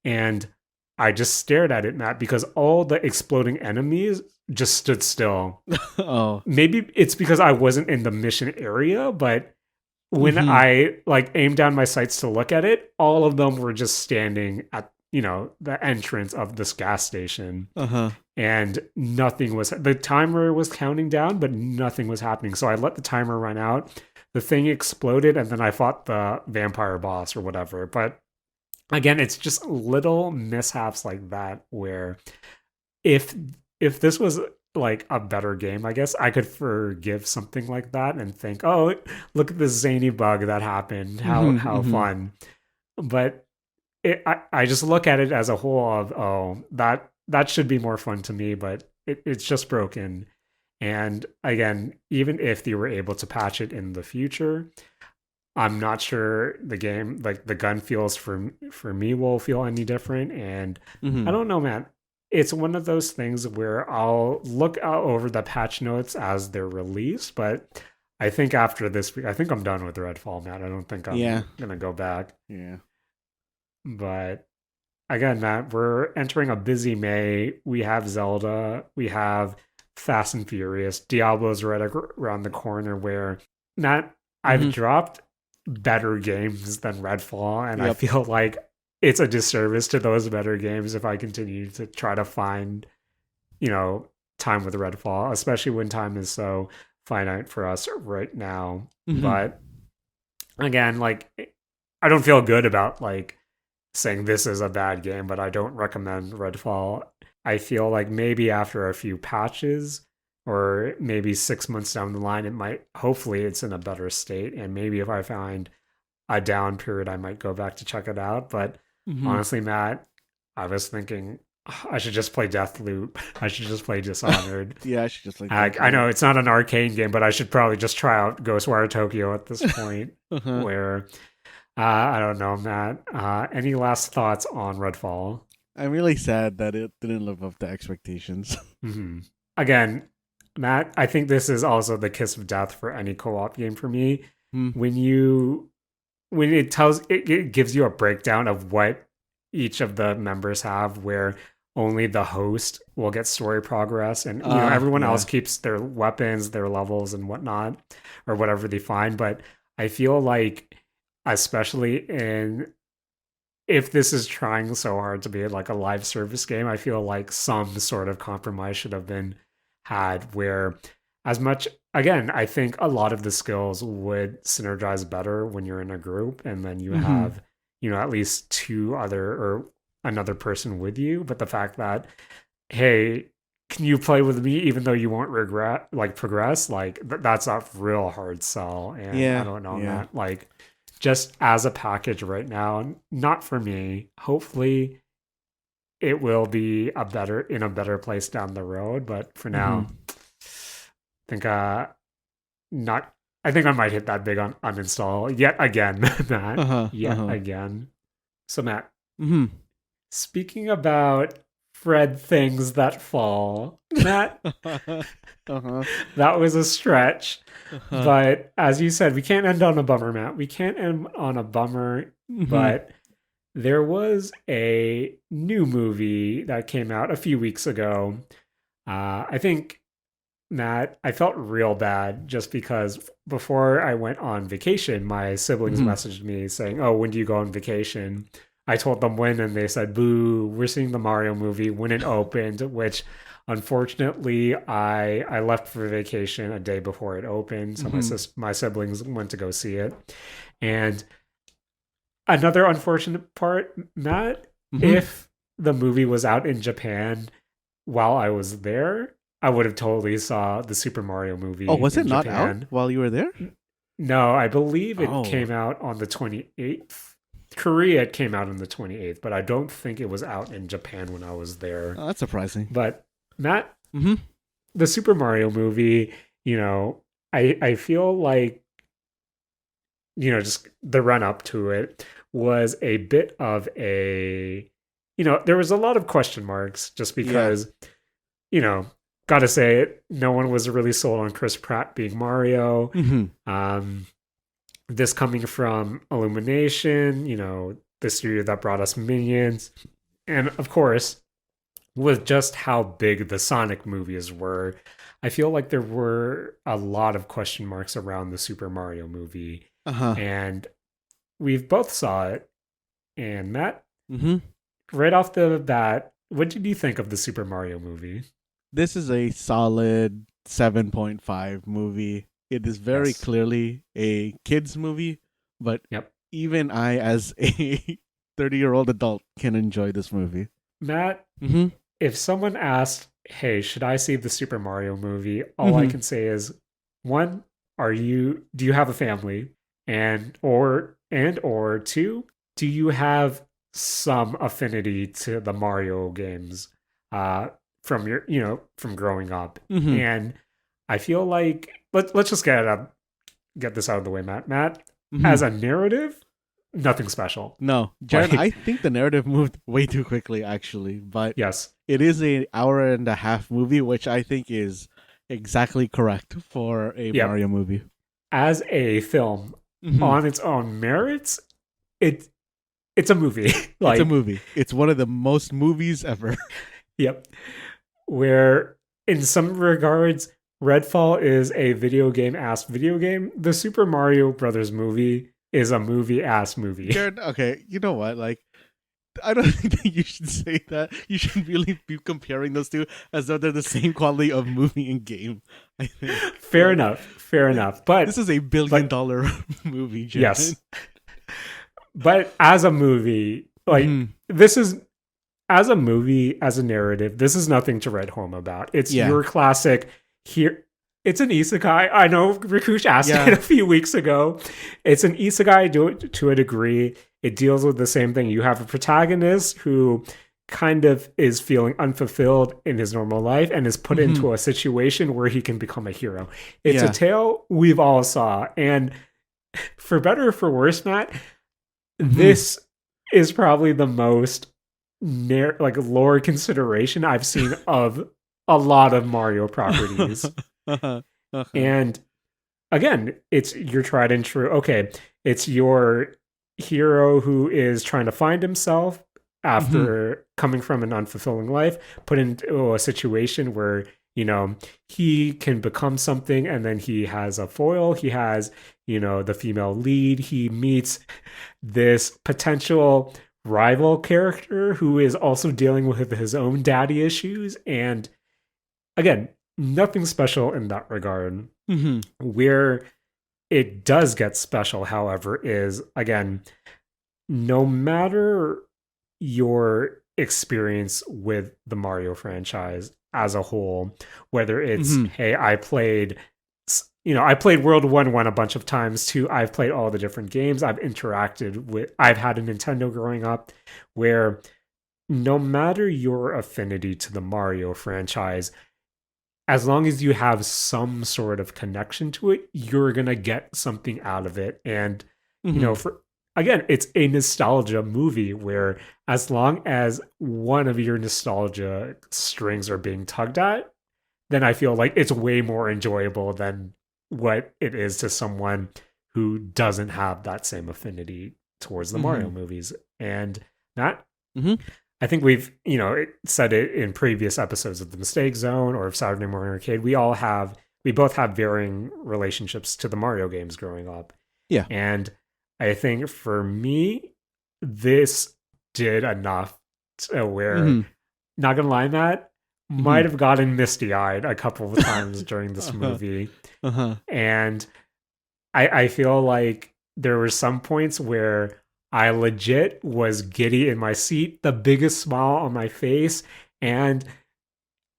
and I just stared at it, Matt, because all the exploding enemies just stood still. Oh. Maybe it's because I wasn't in the mission area, but when Mm-hmm. I like aimed down my sights to look at it, all of them were just standing at, the entrance of this gas station. Uh-huh. And nothing was, the timer was counting down, but nothing was happening. So I let the timer run out. The thing exploded, and then I fought the vampire boss or whatever. But again, it's just little mishaps like that where if this was like a better game, I guess I could forgive something like that and think, oh, look at this zany bug that happened. Mm-hmm. How Mm-hmm. fun. But I just look at it as a whole of, oh, that should be more fun to me, but it's just broken. And again, even if they were able to patch it in the future, I'm not sure the game, like the gun feels for me, will feel any different. And I Mm-hmm. don't know, man. It's one of those things where I'll look out over the patch notes as they're released, but I think after this week, I think I'm done with Redfall, man. I don't think Yeah. I'm gonna go back. Yeah. But again, Matt, we're entering a busy May. We have Zelda, we have Fast and Furious, Diablo's right around the corner. Where, Matt, I've Mm-hmm. dropped better games than Redfall, and I Yep. feel like it's a disservice to those better games if I continue to try to find, you know, time with Redfall, especially when time is so finite for us right now. Mm-hmm. But again, like, I don't feel good about like saying this is a bad game, but I don't recommend Redfall. I feel like maybe after a few patches, or maybe 6 months down the line, hopefully it's in a better state. And maybe if I find a down period, I might go back to check it out. But Mm-hmm. honestly, Matt, I was thinking I should just play Deathloop. I should just play Dishonored. Yeah, I should just like I Deathloop. know it's not an arcane game, but I should probably just try out Ghostwire Tokyo at this point. Uh-huh. Where I don't know, Matt. Any last thoughts on Redfall? I'm really sad that it didn't live up to expectations. Mm-hmm. Again, Matt, I think this is also the kiss of death for any co-op game for me. Hmm. When it gives you a breakdown of what each of the members have, where only the host will get story progress, and everyone else Yeah. keeps their weapons, their levels, and whatnot, or whatever they find. But I feel like, especially in if this is trying so hard to be like a live service game, I feel like some sort of compromise should have been had where as much again, I think a lot of the skills would synergize better when you're in a group and then you Mm-hmm. have, at least two other or another person with you. But the fact that, hey, can you play with me even though you won't regret like progress? Like that's a real hard sell. And I Yeah. don't know, Yeah. Matt. Like just as a package right now, not for me. Hopefully it will be in a better place down the road. But for Mm-hmm. now, I think not I think I might hit that big on uninstall yet again, Matt. Uh-huh. Yet Uh-huh. again. So Matt, Mm-hmm. speaking about Fred things that fall, Matt, Uh-huh. that was a stretch. Uh-huh. But as you said, we can't end on a bummer, Matt. We can't end on a bummer, Mm-hmm. but there was a new movie that came out a few weeks ago. I think, Matt, I felt real bad just because before I went on vacation, my siblings Mm-hmm. messaged me saying, "Oh, when do you go on vacation?" I told them when, and they said, "Boo, we're seeing the Mario movie when it opened," which unfortunately I left for vacation a day before it opened, so Mm-hmm. my siblings went to go see it. And another unfortunate part, Matt, Mm-hmm. if the movie was out in Japan while I was there, I would have totally saw the Super Mario Oh, movie was it in not out Japan. while you were there? No, I believe it Oh, came out on the 28th. Korea came out on the 28th, but I don't think it was out in Japan when I was there. that's surprising. But Matt, Mm-hmm. the Super Mario movie, I feel like, just the run up to it was a bit of there was a lot of question marks just Yeah. because, you know, gotta say it, no one was really sold on Chris Pratt being Mario. Mm-hmm. Um, this coming from Illumination, the studio that brought us Minions. And of course, with just how big the Sonic movies were, I feel like there were a lot of question marks around the Super Mario movie. Uh-huh. And we've both saw it. And Matt, Mm-hmm. right off the bat, what did you think of the Super Mario movie? This is a solid 7.5 movie. It is very Yes. clearly a kids movie, but Yep. even I, as a 30-year-old adult, can enjoy this movie. Matt, Mm-hmm. if someone asked, "Hey, should I see the Super Mario movie?" all I Mm-hmm. can say is, one, do you have a family? And or two, do you have some affinity to the Mario games from from growing up? Mm-hmm. And I feel like let's just get this out of the way, Matt. Matt, Mm-hmm. as a narrative, nothing special. No, Jaren, I Like, think the narrative moved way too quickly, actually. But yes. it is an hour and a half movie, which I think is exactly correct for a Yep. Mario movie. As a film Mm-hmm. on its own merits, it it's a movie. It's a Like, movie. It's one of the most movies ever. yep. Where in some regards, Redfall is a video game ass video game. The Super Mario Brothers movie is a movie ass movie. Jared, okay, you know what? Like, I don't think that you should say that. You should really be comparing those two as though they're the same quality of movie and game. I think. Fair enough. Fair enough. But This is a billion-dollar movie, Jared. yes. But as a movie, like Mhm. this is as a movie, as a narrative, this is nothing to write home about. It's Yeah. your classic, here it's an isekai. I know Rikush asked it Yeah. a few weeks ago. It's an isekai to a degree. It deals with the same thing. You have a protagonist who kind of is feeling unfulfilled in his normal life and is put Hmm. into a situation where he can become a hero. It's a Yeah. tale we've all saw, and for better or for worse, Matt, Hmm. this is probably the most like lore consideration I've seen of a lot of Mario properties. Uh-huh. Uh-huh. And again, it's your tried and true. Okay, it's your hero who is trying to find himself Hmm. after coming from an unfulfilling life, put into a situation where, he can become something, and then he has a foil. He has, the female lead. He meets this potential rival character who is also dealing with his own daddy issues. And again, nothing special in that regard. Hmm. Where it does get special, however, is again, no matter your experience with the Mario franchise as a whole, whether it's, Hmm. hey, I played World 1 a bunch of times too. I've played all the different games. I've had a Nintendo growing up where no matter your affinity to the Mario franchise, as long as you have some sort of connection to it, you're going to get something out of it. And, Hmm. for again, it's a nostalgia movie where as long as one of your nostalgia strings are being tugged at, then I feel like it's way more enjoyable than what it is to someone who doesn't have that same affinity towards the Mario Hmm. movies. And that Hmm. I think we've, said it in previous episodes of the Mistake Zone or of Saturday Morning Arcade. We both have varying relationships to the Mario games growing up. Yeah. And I think for me, this did enough to where, Hmm. not gonna lie, Matt, Hmm. might have gotten misty eyed a couple of times during this Uh-huh. movie. Uh-huh. And I feel like there were some points where I legit was giddy in my seat, the biggest smile on my face, and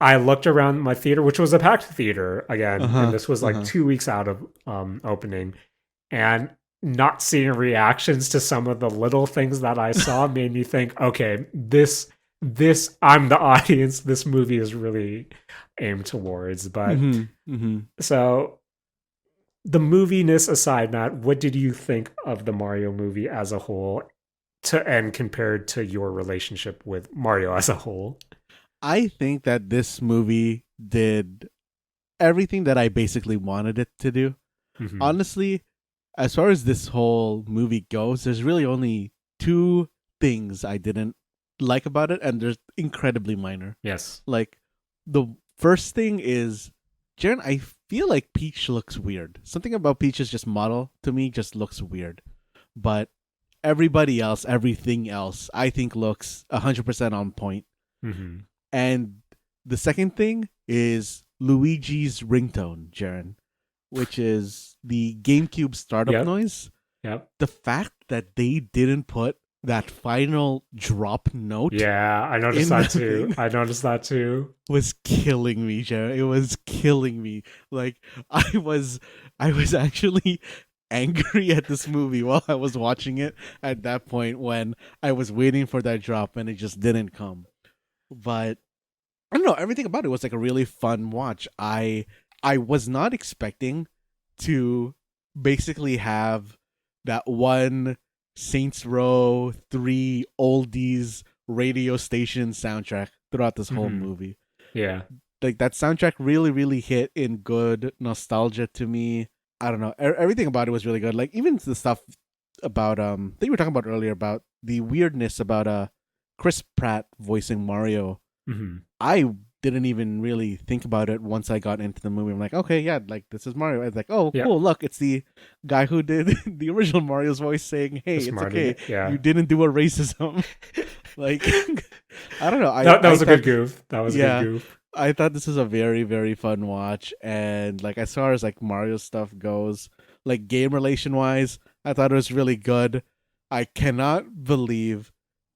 I looked around my theater, which was a packed theater again, and Uh-huh. this was like Uh-huh. 2 weeks out of opening, and not seeing reactions to some of the little things that I saw made me think, okay, this I'm the audience this movie is really aimed towards. But Hmm. Hmm. so the moviness aside, Matt, what did you think of the Mario movie as a whole and compared to your relationship with Mario as a whole? I think that this movie did everything that I basically wanted it to do. Mm-hmm. Honestly, as far as this whole movie goes, there's really only two things I didn't like about it, and they're incredibly minor. Yes. Like, the first thing is, Jaren, I feel like Peach looks weird. Something about Peach's just model to me just looks weird. But everybody else, everything else, I think looks 100% on point. Mm-hmm. And the second thing is Luigi's ringtone, Jaren, which is the GameCube startup Yep. noise. Yep. The fact that they didn't put that final drop note Yeah, I noticed in that the too. thing I noticed that too. was killing me, Jaren. It was killing me. Like I was actually angry at this movie while I was watching it at that point when I was waiting for that drop and it just didn't come. But I don't know, everything about it was like a really fun watch. I was not expecting to basically have that one Saints Row 3 oldies radio station soundtrack throughout this whole Mm-hmm. movie. Yeah. Like that soundtrack really hit in good nostalgia to me. I don't know. Everything about it was really good. Like even the stuff about that you were talking about earlier about the weirdness about Chris Pratt voicing Mario. Mm-hmm. I didn't even really think about it once I got into the movie. I'm like, okay, yeah, like this is Mario. It's like, oh, Yep. cool. Look, it's the guy who did the original Mario's voice saying, "Hey, Just it's smarting okay. it. Yeah. You didn't do a racism." Like, I don't know. That I was a good thought, goof. That was a good yeah, goof. I thought this was a very fun watch. And like as far as like Mario stuff goes, like game relation wise, I thought it was really good. I cannot believe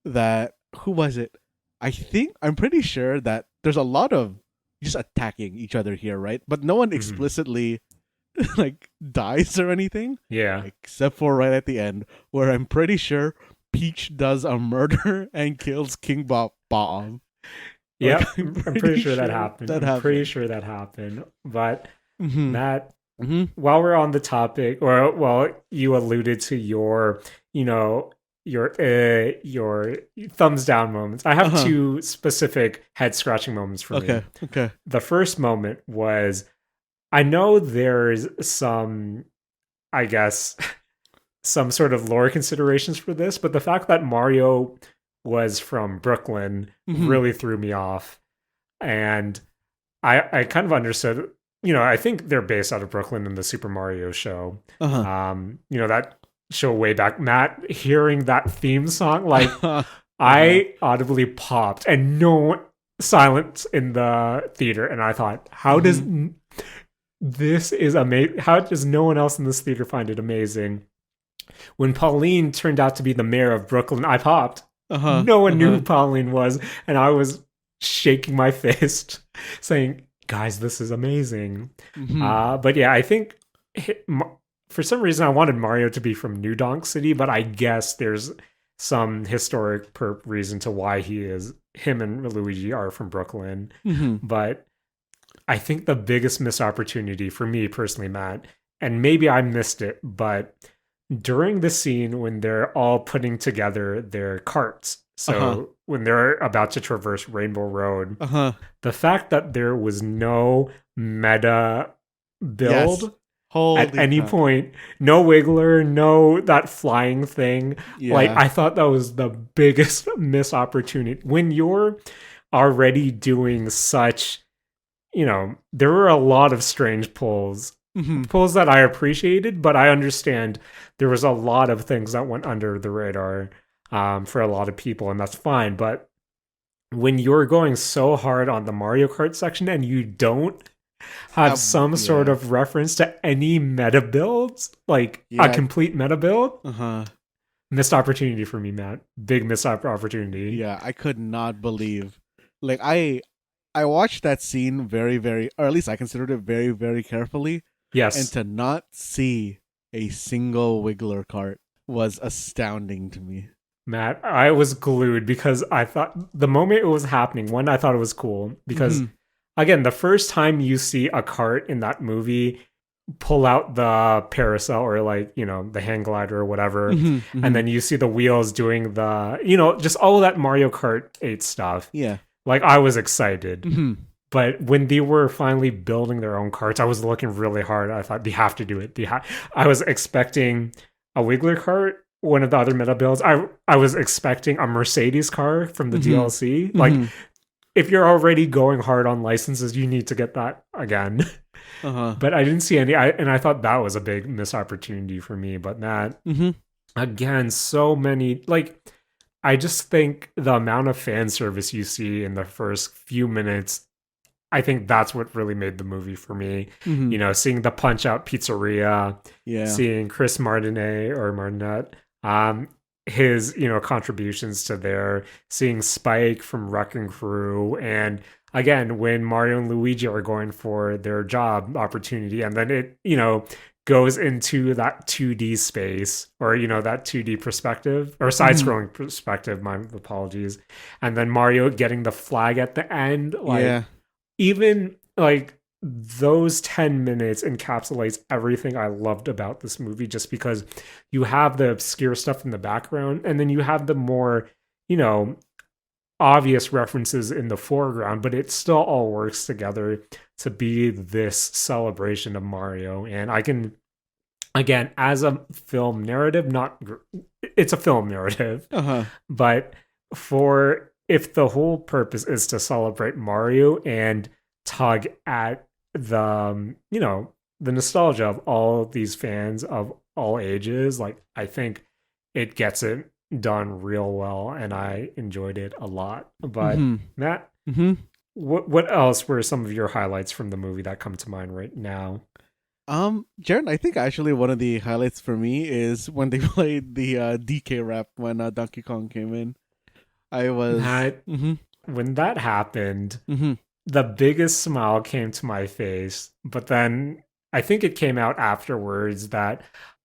that who was it? I'm pretty sure that there's a lot of just attacking each other here, right? But no one Mhm. explicitly like dies or anything, Yeah. except for right at the end, where I'm pretty sure Peach does a murder and kills King Bomb. Like Yep. I'm I'm pretty pretty sure that sure happened. that I'm pretty happened. sure that happened. But Mm-hmm. Matt, Mm-hmm. while we're on the topic, or well, you alluded to your, you know, your thumbs down moments. I have Uh-huh. two specific head scratching moments for me. Okay. Okay. The first moment was I know there's some, I guess, some sort of lore considerations for this, but the fact that Mario was from Brooklyn Mm-hmm. really threw me off. And I kind of understood, I think they're based out of Brooklyn in the Super Mario show. Uh-huh. That show way back. Matt, hearing that theme song, like Uh-huh. I audibly popped and no silence in the theater. And I thought, how does Mm-hmm. this is amazing? How does no one else in this theater find it amazing? When Pauline turned out to be the mayor of Brooklyn, I popped. Uh-huh. No one knew Uh-huh. who Pauline was, and I was shaking my fist, saying, "Guys, this is amazing." Mm-hmm. But yeah, I think for some reason I wanted Mario to be from New Donk City, but I guess there's some historic reason to why him and Luigi are from Brooklyn. Mm-hmm. But I think the biggest missed opportunity for me personally, Matt, and maybe I missed it, but during the scene when they're all putting together their carts, Uh-huh. so when they're about to traverse Rainbow Road, Uh-huh. the fact that there was no meta Yes. build at Holy any crap. point, no wiggler, no that flying thing, like Yeah. I thought that was the biggest missed opportunity. When you're already doing such, there were a lot of strange Mm-hmm. pulls that I appreciated, but I understand there was a lot of things that went under the radar for a lot of people, and that's fine. But when you're going so hard on the Mario Kart section and you don't have some sort Yeah. of reference to any meta builds, like a Yeah. complete meta build, Uh-huh. missed opportunity for me, Matt. Big missed opportunity. Yeah, I could not believe. Like I watched that scene very, very, or at least I considered it very, very carefully, and Yes, to not see a single Wiggler cart was astounding to me. Matt, I was glued because I thought the moment it was happening, one, I thought it was cool because, Mm-hmm. again, the first time you see a cart in that movie pull out the parasol or like, the hang glider or whatever, Mm-hmm. and Mm-hmm. then you see the wheels doing the, just all of that Mario Kart 8 stuff, Yeah. like I was excited. Mm-hmm. But when they were finally building their own carts, I was looking really hard. I thought they have to do it. I was expecting a Wiggler cart, one of the other meta builds. I was expecting a Mercedes car from the Mm-hmm. DLC. Like Mm-hmm. if you're already going hard on licenses, you need to get that again. Uh-huh. But I didn't see any. And I thought that was a big missed opportunity for me. But Matt, Mm-hmm. again, so many like. I just think the amount of fan service you see in the first few minutes, I think that's what really made the movie for me. Mm-hmm. Seeing the Punch Out Pizzeria, Yeah. seeing Chris Martinet or Martinet, his contributions to there, seeing Spike from Wrecking Crew, and again when Mario and Luigi are going for their job opportunity, and then it goes into that 2D space or that 2D perspective or Mm-hmm. side-scrolling perspective. My apologies, and then Mario getting the flag at the end, like Yeah. even like those 10 minutes encapsulates everything I loved about this movie just because you have the obscure stuff in the background and then you have the more, you know, obvious references in the foreground, but it still all works together to be this celebration of Mario. And I can, again, as a film narrative, it's a film narrative, Uh-huh. but for if the whole purpose is to celebrate Mario and tug at the nostalgia of all these fans of all ages, like I think it gets it done real well, and I enjoyed it a lot. But Mm-hmm. Matt, Mm-hmm. what else were some of your highlights from the movie that come to mind right now? Jaren, I think actually one of the highlights for me is when they played the DK rap when Donkey Kong came in. I was Matt, when that happened, mm-hmm. the biggest smile came to my face, but then I think it came out afterwards that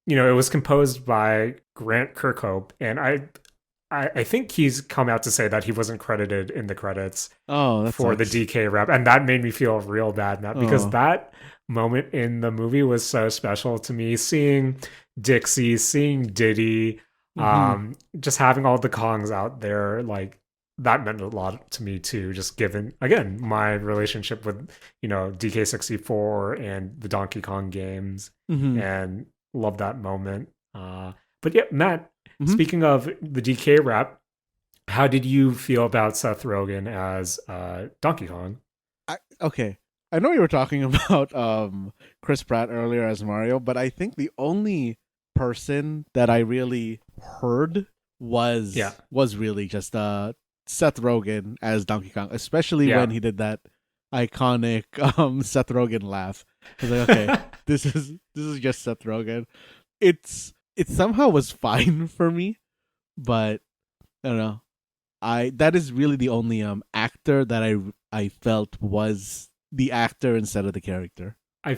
it was composed by Grant Kirkhope, and I think he's come out to say that he wasn't credited in the credits Oh, that for the sucks. DK rap, and that made me feel real bad, Matt, because Oh. that moment in the movie was so special to me. Seeing Dixie, seeing Diddy, Mm-hmm. just having all the Kongs out there, like that meant a lot to me too. Just given again my relationship with DK64 and the Donkey Kong games, Mm-hmm. and love that moment. But yeah, Matt. Mm-hmm. Speaking of the DK rap, how did you feel about Seth Rogen as Donkey Kong? Okay. I know you were talking about Chris Pratt earlier as Mario, but I think the only person that I really heard Yeah. was really just Seth Rogen as Donkey Kong, especially Yeah. when he did that iconic Seth Rogen laugh. I was like, okay, this is just Seth Rogen. It somehow was fine for me, but I don't know. I That is really the only actor that I felt was the actor instead of the character. I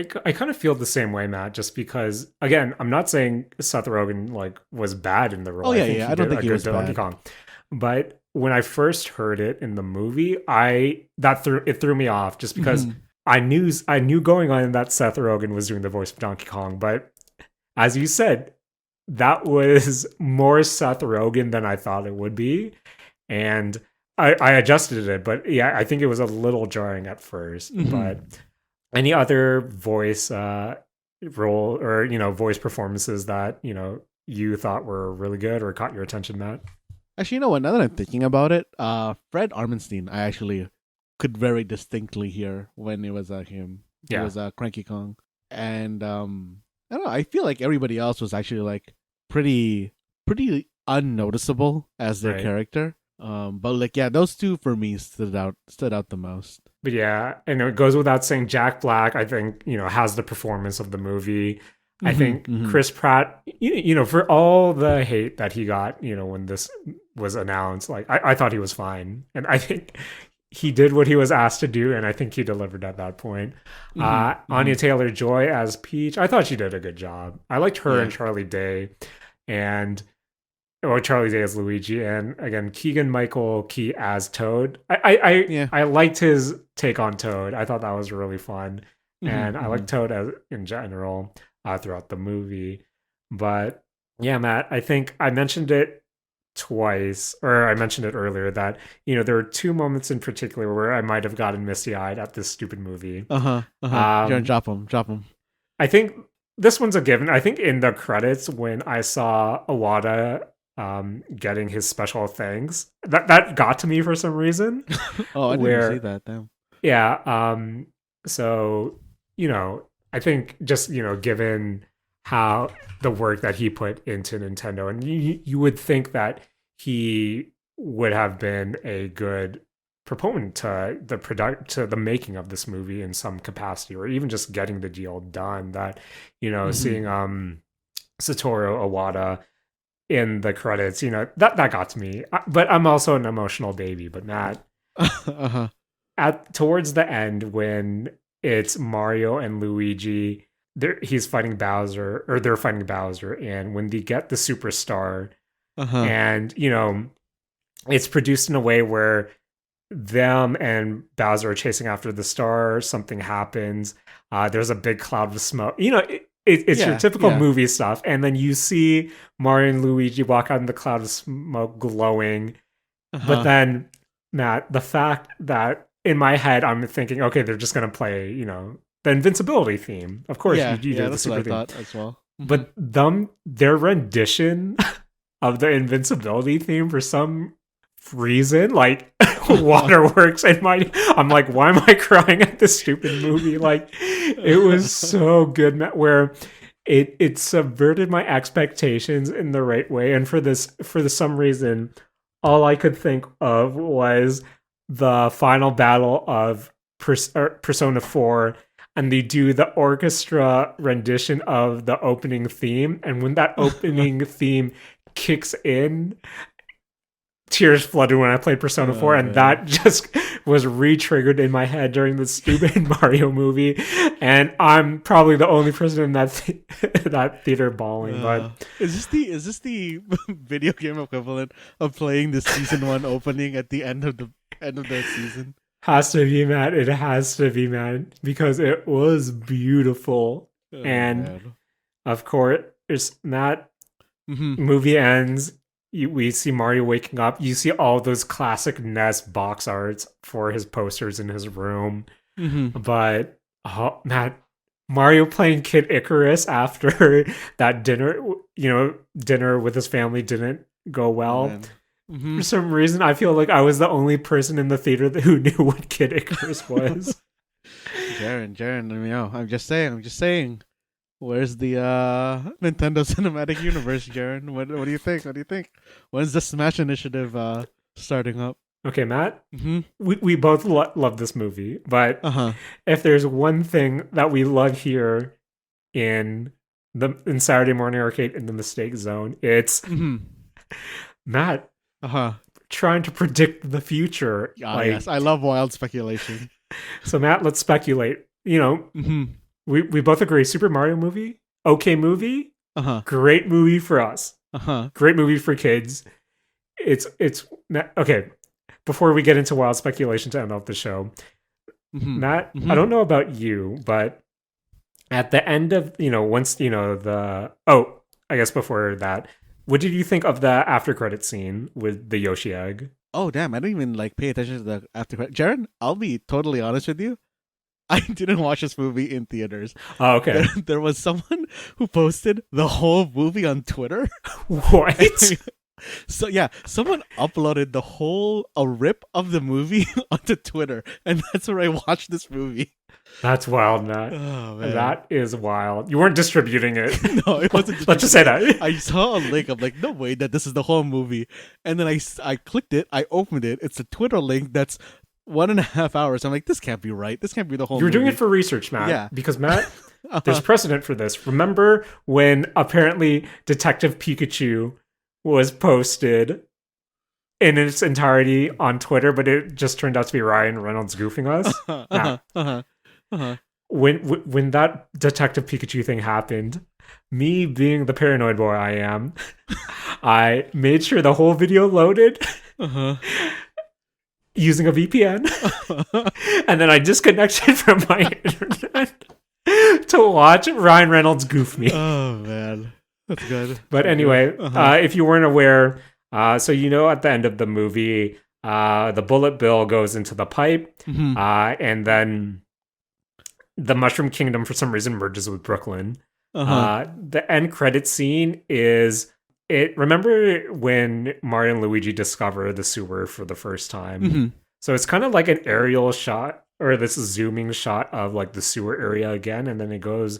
kind of feel the same way, Matt, just because again, I'm not saying Seth Rogen like was bad in the role. Oh I yeah, think yeah. he I don't did think a he good was Donkey bad. Kong. But when I first heard it in the movie, it threw me off just because Mm-hmm. I knew going on that Seth Rogen was doing the voice of Donkey Kong, but as you said, that was more Seth Rogen than I thought it would be. And I adjusted it, but yeah, I think it was a little jarring at first. Mm-hmm. But any other voice role or voice performances that you thought were really good or caught your attention, Matt? Actually, you know what? Now that I'm thinking about it, Fred Armisen, I actually could very distinctly hear when it was him. He Yeah, was Cranky Kong, and I don't know. I feel like everybody else was actually like pretty unnoticeable as their right. character. But like yeah, those two for me stood out the most. But yeah, and it goes without saying, Jack Black, I think, has the performance of the movie. I Mm-hmm. think Mm-hmm. Chris Pratt, for all the hate that he got, when this was announced, like I thought he was fine. And I think he did what he was asked to do, and I think he delivered at that point. Mm-hmm. Mm-hmm. Anya Taylor Joy as Peach, I thought she did a good job. I liked her and Yeah. Charlie Day, and or Charlie Day as Luigi, and again Keegan Michael Key as Toad. Yeah. I liked his take on Toad. I thought that was really fun, Mm-hmm. and I Mm-hmm. like Toad as in general throughout the movie. But yeah, Matt, I think I mentioned it twice, or I mentioned it earlier that there are two moments in particular where I might have gotten misty eyed at this stupid movie. Uh-huh. Uh-huh. John, Um, drop him. Drop him. I think this one's a given. I think in the credits when I saw Awada getting his special things, that got to me for some reason. Oh, I didn't even see Where that. Damn. yeah, so I think just given how the work that he put into Nintendo, and you would think that he would have been a good proponent to the making of this movie in some capacity, or even just getting the deal done. That Mm-hmm. seeing Satoru Iwata in the credits, that got to me. But I'm also an emotional baby. But Matt, Uh-huh. at towards the end when it's Mario and Luigi, he's fighting Bowser, or they're fighting Bowser, and when they get the superstar, Uh-huh. and it's produced in a way where them and Bowser are chasing after the star, something happens. There's a big cloud of smoke. It's your Yeah. typical Yeah. movie stuff, and then you see Mario and Luigi walk out in the cloud of smoke, glowing. But Uh-huh. then, Matt, the fact that in my head I'm thinking, okay, they're just gonna play, the invincibility theme. Of course, you Yeah. do Yeah. the That's what I super theme, thought as well. Mm-hmm. but their rendition of the invincibility theme for some reason, like waterworks in my, I'm like, why am I crying at this stupid movie? Like, it was so good, Matt, where it subverted my expectations in the right way, and for some reason all I could think of was the final battle of Persona 4, and they do the orchestra rendition of the opening theme, and when that opening theme kicks in, tears flooded when I played Persona 4, and that just was re-triggered in my head during the stupid Mario movie. And I'm probably the only person in that that theater bawling. But is this the video game equivalent of playing the season 1 opening at the end of the season? Has to be, Matt. It has to be, man, because it was beautiful. And man. of course, that movie ends. We see Mario waking up. You see all those classic NES box arts for his posters in his room. But Matt, Mario playing Kid Icarus after that dinner with his family didn't go well. For some reason, I feel like I was the only person in the theater who knew what Kid Icarus was. Jaren, I'm just saying. Where's the Nintendo Cinematic Universe, Jaren? What do you think? When's the Smash Initiative starting up? Okay, Matt. We both love this movie, but if there's one thing that we love here in Saturday Morning Arcade in the Mistake Zone, it's Matt trying to predict the future. Yes, I love wild speculation. So Matt, let's speculate. We both agree. Super Mario movie, okay movie, great movie for us, great movie for kids. It's okay. Before we get into wild speculation to end off the show, Matt, I don't know about you, but at the end of once I guess before that, what did you think of the after credit scene with the Yoshi egg? Oh damn! I don't even pay attention to the after credit. Jaren, I'll be totally honest with you. I didn't watch this movie in theaters. Oh, okay. There was someone who posted the whole movie on Twitter. What? So yeah, someone uploaded a rip of the movie onto Twitter, and that's where I watched this movie. That's wild, Matt. Oh, man. That is wild. You weren't distributing it. No, it wasn't. Let's just say that. I saw a link. I'm like, no way that this is the whole movie. And then I clicked it. I opened it. It's a Twitter link that's 1.5 hours. I'm like, this can't be right. This can't be the whole movie. You're doing it for research, Matt. Yeah. Because, Matt, there's precedent for this. Remember when apparently Detective Pikachu was posted in its entirety on Twitter, but it just turned out to be Ryan Reynolds goofing us? When that Detective Pikachu thing happened, me being the paranoid boy I am, I made sure the whole video loaded using a VPN, and then I disconnected from my internet to watch Ryan Reynolds goof me. Oh man, that's good. But anyway, if you weren't aware, so at the end of the movie, the bullet bill goes into the pipe, and then the Mushroom Kingdom for some reason merges with Brooklyn. The end credit scene is remember when Mario and Luigi discover the sewer for the first time? So it's kind of like an aerial shot, or this zooming shot of like the sewer area again, and then it goes,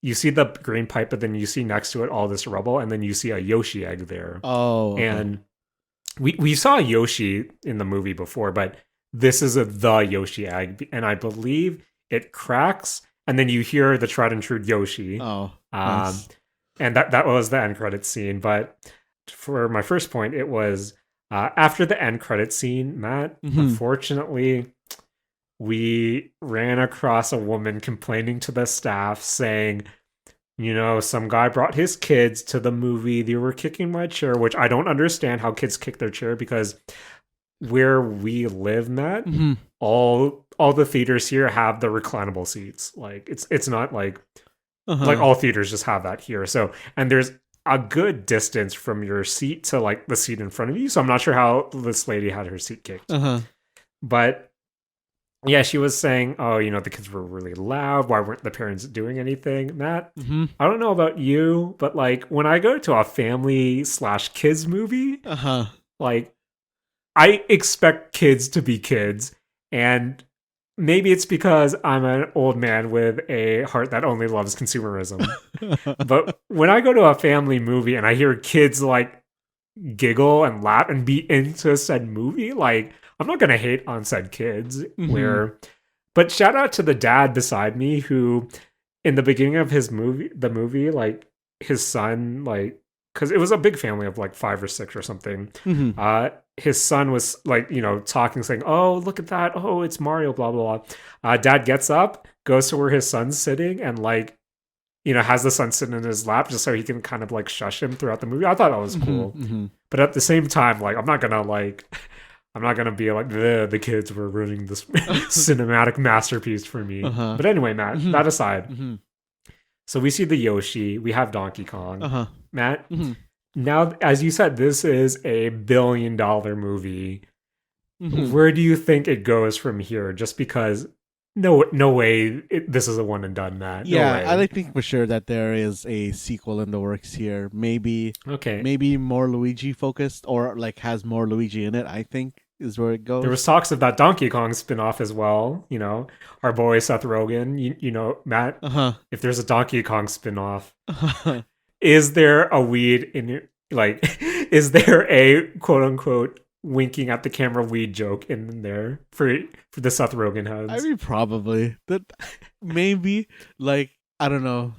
you see the green pipe, but then you see next to it all this rubble, and then you see a Yoshi egg there. And we saw Yoshi in the movie before, but this is the Yoshi egg, and I believe it cracks, and then you hear the tried and true Yoshi. Nice. And that was the end credit scene. But for my first point, it was after the end credit scene, Matt, unfortunately, we ran across a woman complaining to the staff saying, some guy brought his kids to the movie. They were kicking my chair, which I don't understand how kids kick their chair, because where we live, Matt, all the theaters here have the reclinable seats. Like it's not like all theaters just have that here. So, and there's a good distance from your seat to like the seat in front of you. So I'm not sure how this lady had her seat kicked. But yeah, she was saying, the kids were really loud. Why weren't the parents doing anything? Matt, I don't know about you, but like when I go to a family/kids movie, like I expect kids to be kids. And maybe it's because I'm an old man with a heart that only loves consumerism. But when I go to a family movie and I hear kids like giggle and laugh and be into said movie, like I'm not going to hate on said kids. But shout out to the dad beside me who in the beginning of the movie, like his son, like, because it was a big family of like 5 or 6 or something. his son was like, talking, saying, "Oh, look at that! Oh, it's Mario!" Blah blah blah. Dad gets up, goes to where his son's sitting, and like, has the son sitting in his lap just so he can kind of like shush him throughout the movie. I thought that was cool, but at the same time, like, I'm not gonna be like the kids were ruining this cinematic masterpiece for me. But anyway, Matt, that aside, so we see the Yoshi, we have Donkey Kong. Matt, now as you said, this is a $1 billion movie. Where do you think it goes from here? Just because no way this is a one and done, Matt. No Yeah, way. I think for sure that there is a sequel in the works here. Maybe Okay. maybe more Luigi focused, or like has more Luigi in it, I think is where it goes. There was talks of that Donkey Kong spin-off as well. Our boy Seth Rogen. Matt. If there's a Donkey Kong spin-off, is there a weed in it? Like, is there a quote unquote winking at the camera weed joke in there for the Seth Rogen heads? I mean, probably that. Maybe, like, I don't know.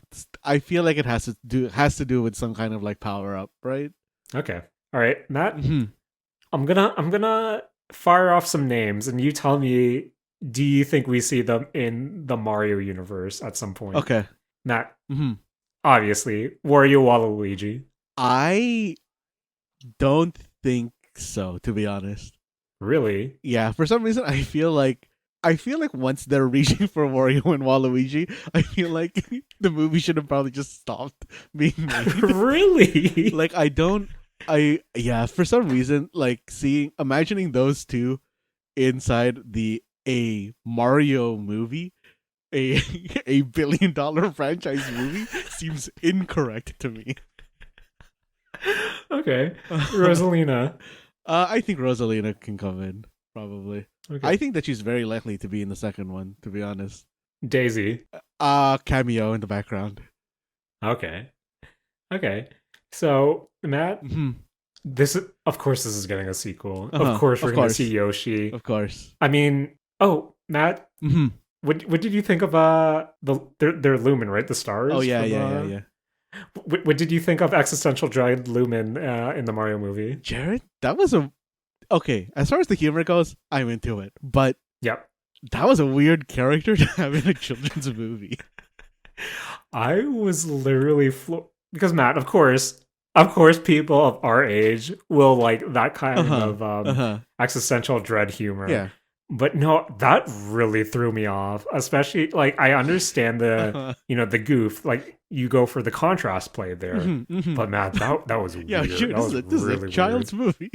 I feel like it has to do with some kind of like power up, right? Okay. All right, Matt. I'm gonna fire off some names, and you tell me. Do you think we see them in the Mario universe at some point? Okay, Matt. Obviously, Wario, Waluigi. I don't think so, to be honest. Really? Yeah, for some reason I feel like once they're reaching for Wario and Waluigi, I feel like the movie should have probably just stopped being made. Really? Like for some reason, like imagining those two inside a Mario movie, a $1 billion franchise movie seems incorrect to me. Okay. Rosalina. I think Rosalina can come in, probably. Okay. I think that she's very likely to be in the second one, to be honest. Daisy. Cameo in the background. Okay. So, Matt, of course this is getting a sequel. Of course we're going to see Yoshi. Of course. I mean, Matt, what did you think of their Lumen, right? The stars? Oh, yeah. What did you think of existential dread Lumen in the Mario movie? Jared, that was okay. As far as the humor goes, I'm into it, but yep, that was a weird character to have in a children's movie. I was literally because Matt, of course, people of our age will like that kind of existential dread humor. Yeah. But no, that really threw me off. Especially, like, I understand the the goof. Like, you go for the contrast play there. But man, that was weird. Yeah, sure, this is a child's movie.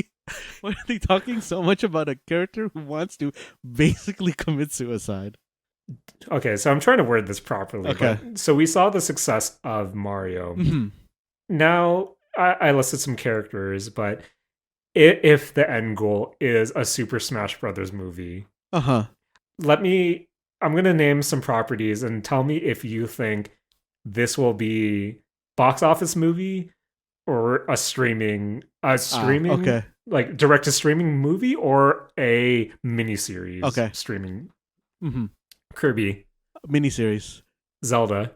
Why are they talking so much about a character who wants to basically commit suicide? Okay, so I'm trying to word this properly. Okay. So we saw the success of Mario. Now, I listed some characters, but if the end goal is a Super Smash Brothers movie, I'm gonna name some properties and tell me if you think this will be box office movie or a streaming like direct to streaming movie or a miniseries streaming. Kirby miniseries. Zelda.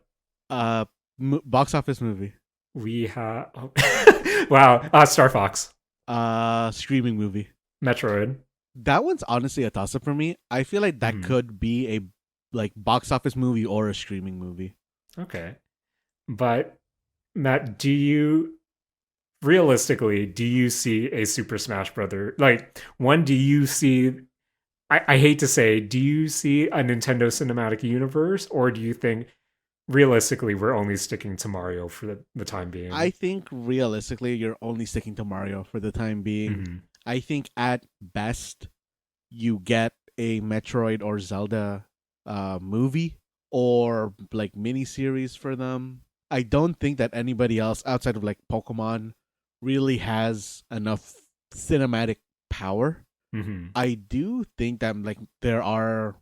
Box office movie. We have wow. Star Fox. Streaming movie. Metroid. That one's honestly a toss up for me. I feel like that could be a like box office movie or a streaming movie. Okay. But Matt, do you see a Super Smash Brother? Like, one, do you see I hate to say, do you see a Nintendo Cinematic Universe, or do you think realistically we're only sticking to Mario for the time being? I think realistically you're only sticking to Mario for the time being. I think at best you get a Metroid or Zelda movie or like miniseries for them. I don't think that anybody else outside of like Pokemon really has enough cinematic power. I do think that like there are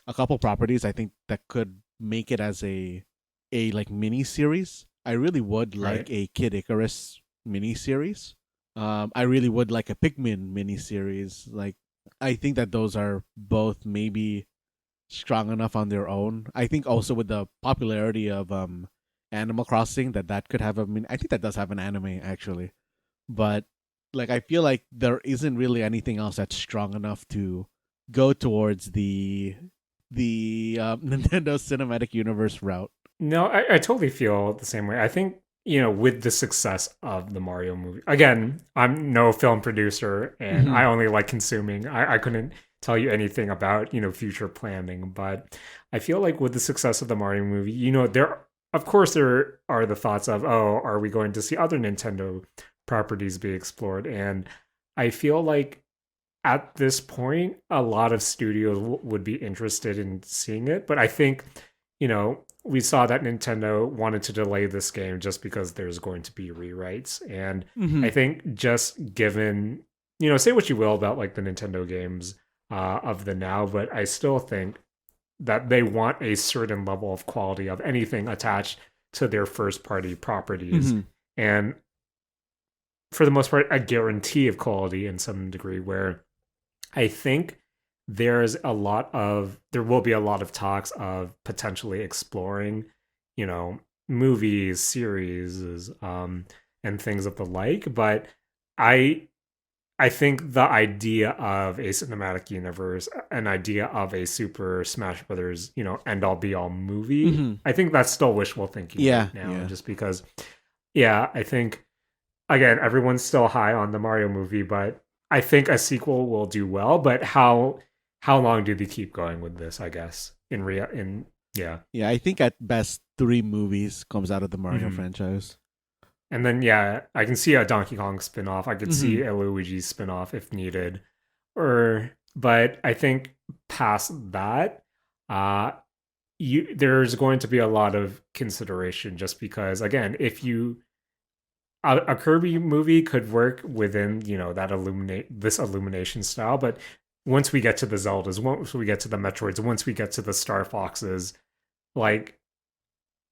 a couple properties I think that could make it as a like mini series. I really would like a Kid Icarus mini series. I really would like a Pikmin mini series. Like, I think that those are both maybe strong enough on their own. I think also with the popularity of Animal Crossing that could have I think that does have an anime actually, but like I feel like there isn't really anything else that's strong enough to go towards the Nintendo Cinematic Universe route. No, I totally feel the same way. I think, with the success of the Mario movie, again, I'm no film producer and Hmm. I only like consuming. I couldn't tell you anything about, future planning, but I feel like with the success of the Mario movie, of course, there are the thoughts of, oh, are we going to see other Nintendo properties be explored? And I feel like at this point, a lot of studios would be interested in seeing it. But I think, we saw that Nintendo wanted to delay this game just because there's going to be rewrites. And Hmm. I think just given, say what you will about like the Nintendo games of the now, but I still think that they want a certain level of quality of anything attached to their first party properties. Hmm. And for the most part, a guarantee of quality in some degree where I think there will be a lot of talks of potentially exploring, you know, movies, series, and things of the like. But I I think the idea of a cinematic universe, an idea of a Super Smash Brothers, end all be all movie, Hmm. I think that's still wishful thinking Yeah, right now, yeah. just because, yeah, I think again, everyone's still high on the Mario movie, but I think a sequel will do well. But how long do they keep going with this? I guess in yeah. Yeah, I think at best 3 movies comes out of the Mario Hmm. franchise. And then yeah, I can see a Donkey Kong spin-off. I could Hmm. see a Luigi spin-off if needed. But I think past that, uh there's going to be a lot of consideration just because again, if you a Kirby movie could work within that illumination style, but once we get to the Zeldas, once we get to the Metroids, once we get to the Star Foxes, like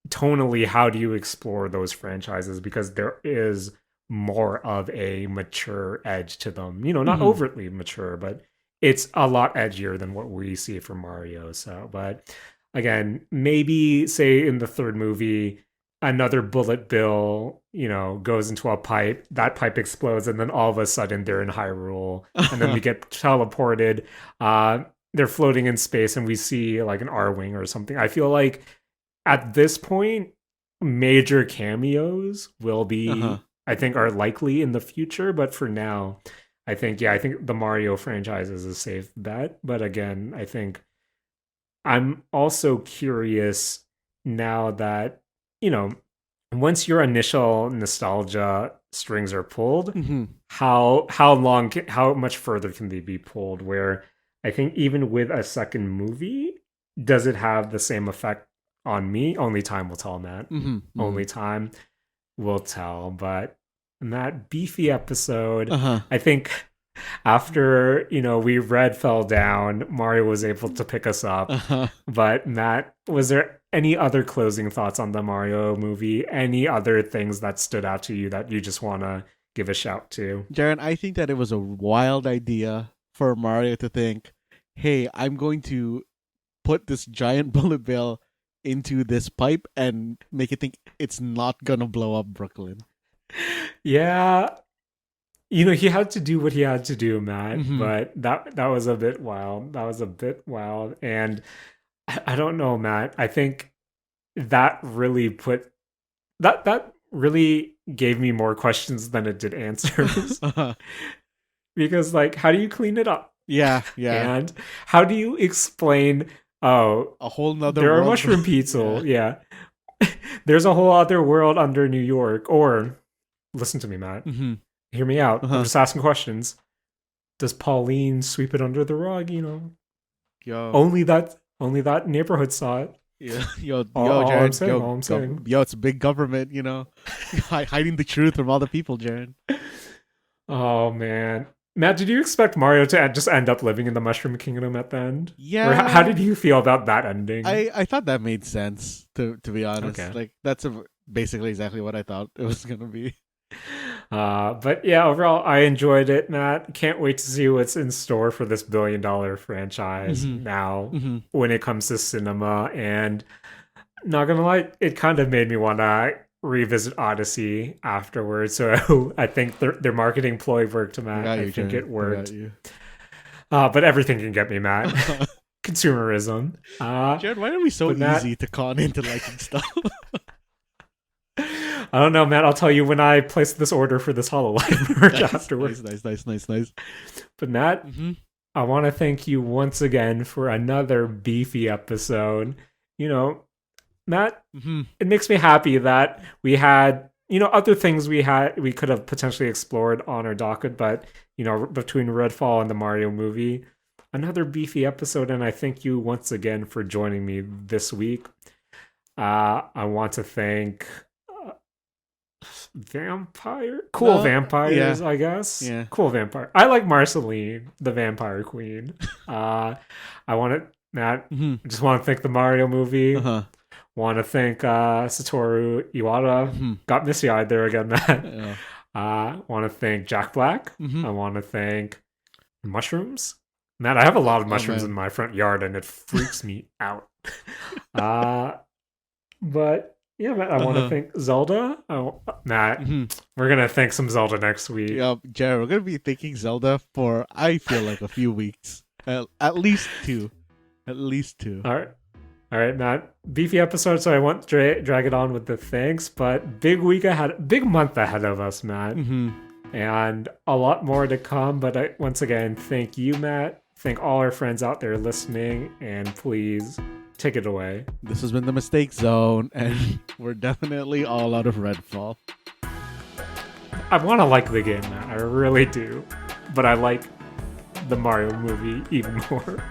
tonally, how do you explore those franchises? Because there is more of a mature edge to them. Not Hmm. overtly mature, but it's a lot edgier than what we see from Mario. So, but again, maybe say in the third movie, another bullet bill, goes into a pipe, that pipe explodes, and then all of a sudden they're in Hyrule, and then we get teleported. Uh, they're floating in space, and we see like an R wing or something. I feel like at this point, major cameos will Uh-huh. be, I think, are likely in the future. But for now, I think the Mario franchise is a safe bet. But again, I think I'm also curious now that, you know, once your initial nostalgia strings are pulled, Hmm. how much further can they be pulled? Where I think even with a second movie, does it have the same effect on me? Only time will tell, Matt. Hmm. Hmm. Only time will tell. But in that beefy episode, Uh-huh. I think after we red fell down, Mario was able to pick us up. Uh-huh. But Matt, was there any other closing thoughts on the Mario movie? Any other things that stood out to you that you just want to give a shout to? Jaren, I think that it was a wild idea for Mario to think, hey, I'm going to put this giant bullet bill into this pipe and make it think it's not gonna blow up Brooklyn. Yeah, he had to do what he had to do, Matt. Hmm. But that was a bit wild. That was a bit wild, and I don't know, Matt. I think that really put that really gave me more questions than it did answers. Uh-huh. Because like, how do you clean it up? Yeah, yeah. And how do you explain, oh, A whole nother there are world. mushroom Yeah. people? Yeah. There's a whole other world under New York. Or listen to me, Matt. Hmm. Hear me out. I'm Uh-huh. just asking questions. Does Pauline sweep it under the rug? Yo. Only that neighborhood saw it. Yeah. Yo, All, yo, all I'm Jaren. saying, all I'm saying. Yo, it's big government, hiding the truth from all the people, Jaren. Oh man, Matt, did you expect Mario to just end up living in the Mushroom Kingdom at the end, or how Yeah. did you feel about that ending? I thought that made sense, to be honest. Okay. Like, that's basically exactly what I thought it was gonna be. But yeah, overall, I enjoyed it, Matt. Can't wait to see what's in store for this billion-dollar franchise Hmm. now Hmm. when it comes to cinema. And not gonna lie, it kind of made me want to revisit Odyssey afterwards. So I think their marketing ploy worked, Matt. I think it worked. But everything can get me, Matt. Consumerism. Jared, why are we so easy to con into liking stuff? I don't know, Matt. I'll tell you when I place this order for this HoloLive merch afterwards. Nice. But Matt, I want to thank you once again for another beefy episode. You know, Matt, it makes me happy that we had, other things we could have potentially explored on our docket, but, between Redfall and the Mario movie, another beefy episode, and I thank you once again for joining me this week. I want to thank vampires, I guess. Yeah. Cool vampire. I like Marceline, the vampire queen. I want to, Matt, just want to thank the Mario movie. Want to thank Satoru Iwata. Got misty-eyed there again, Matt. Want to thank Jack Black. I want to thank mushrooms. Matt, I have a lot of mushrooms in my front yard, and it freaks me out. But yeah, Matt, I want to thank Zelda. Matt, we're going to thank some Zelda next week. Yeah, Jared, we're going to be thanking Zelda for, I feel like, a few weeks. At least two. All right, Matt. Beefy episode, so I won't drag it on with the thanks, but big month ahead of us, Matt. And a lot more to come, but once again, thank you, Matt. Thank all our friends out there listening, and please take it away. This has been the Mistake Zone, and we're definitely all out of Redfall. I want to like the game, Matt. I really do. But I like the Mario movie even more.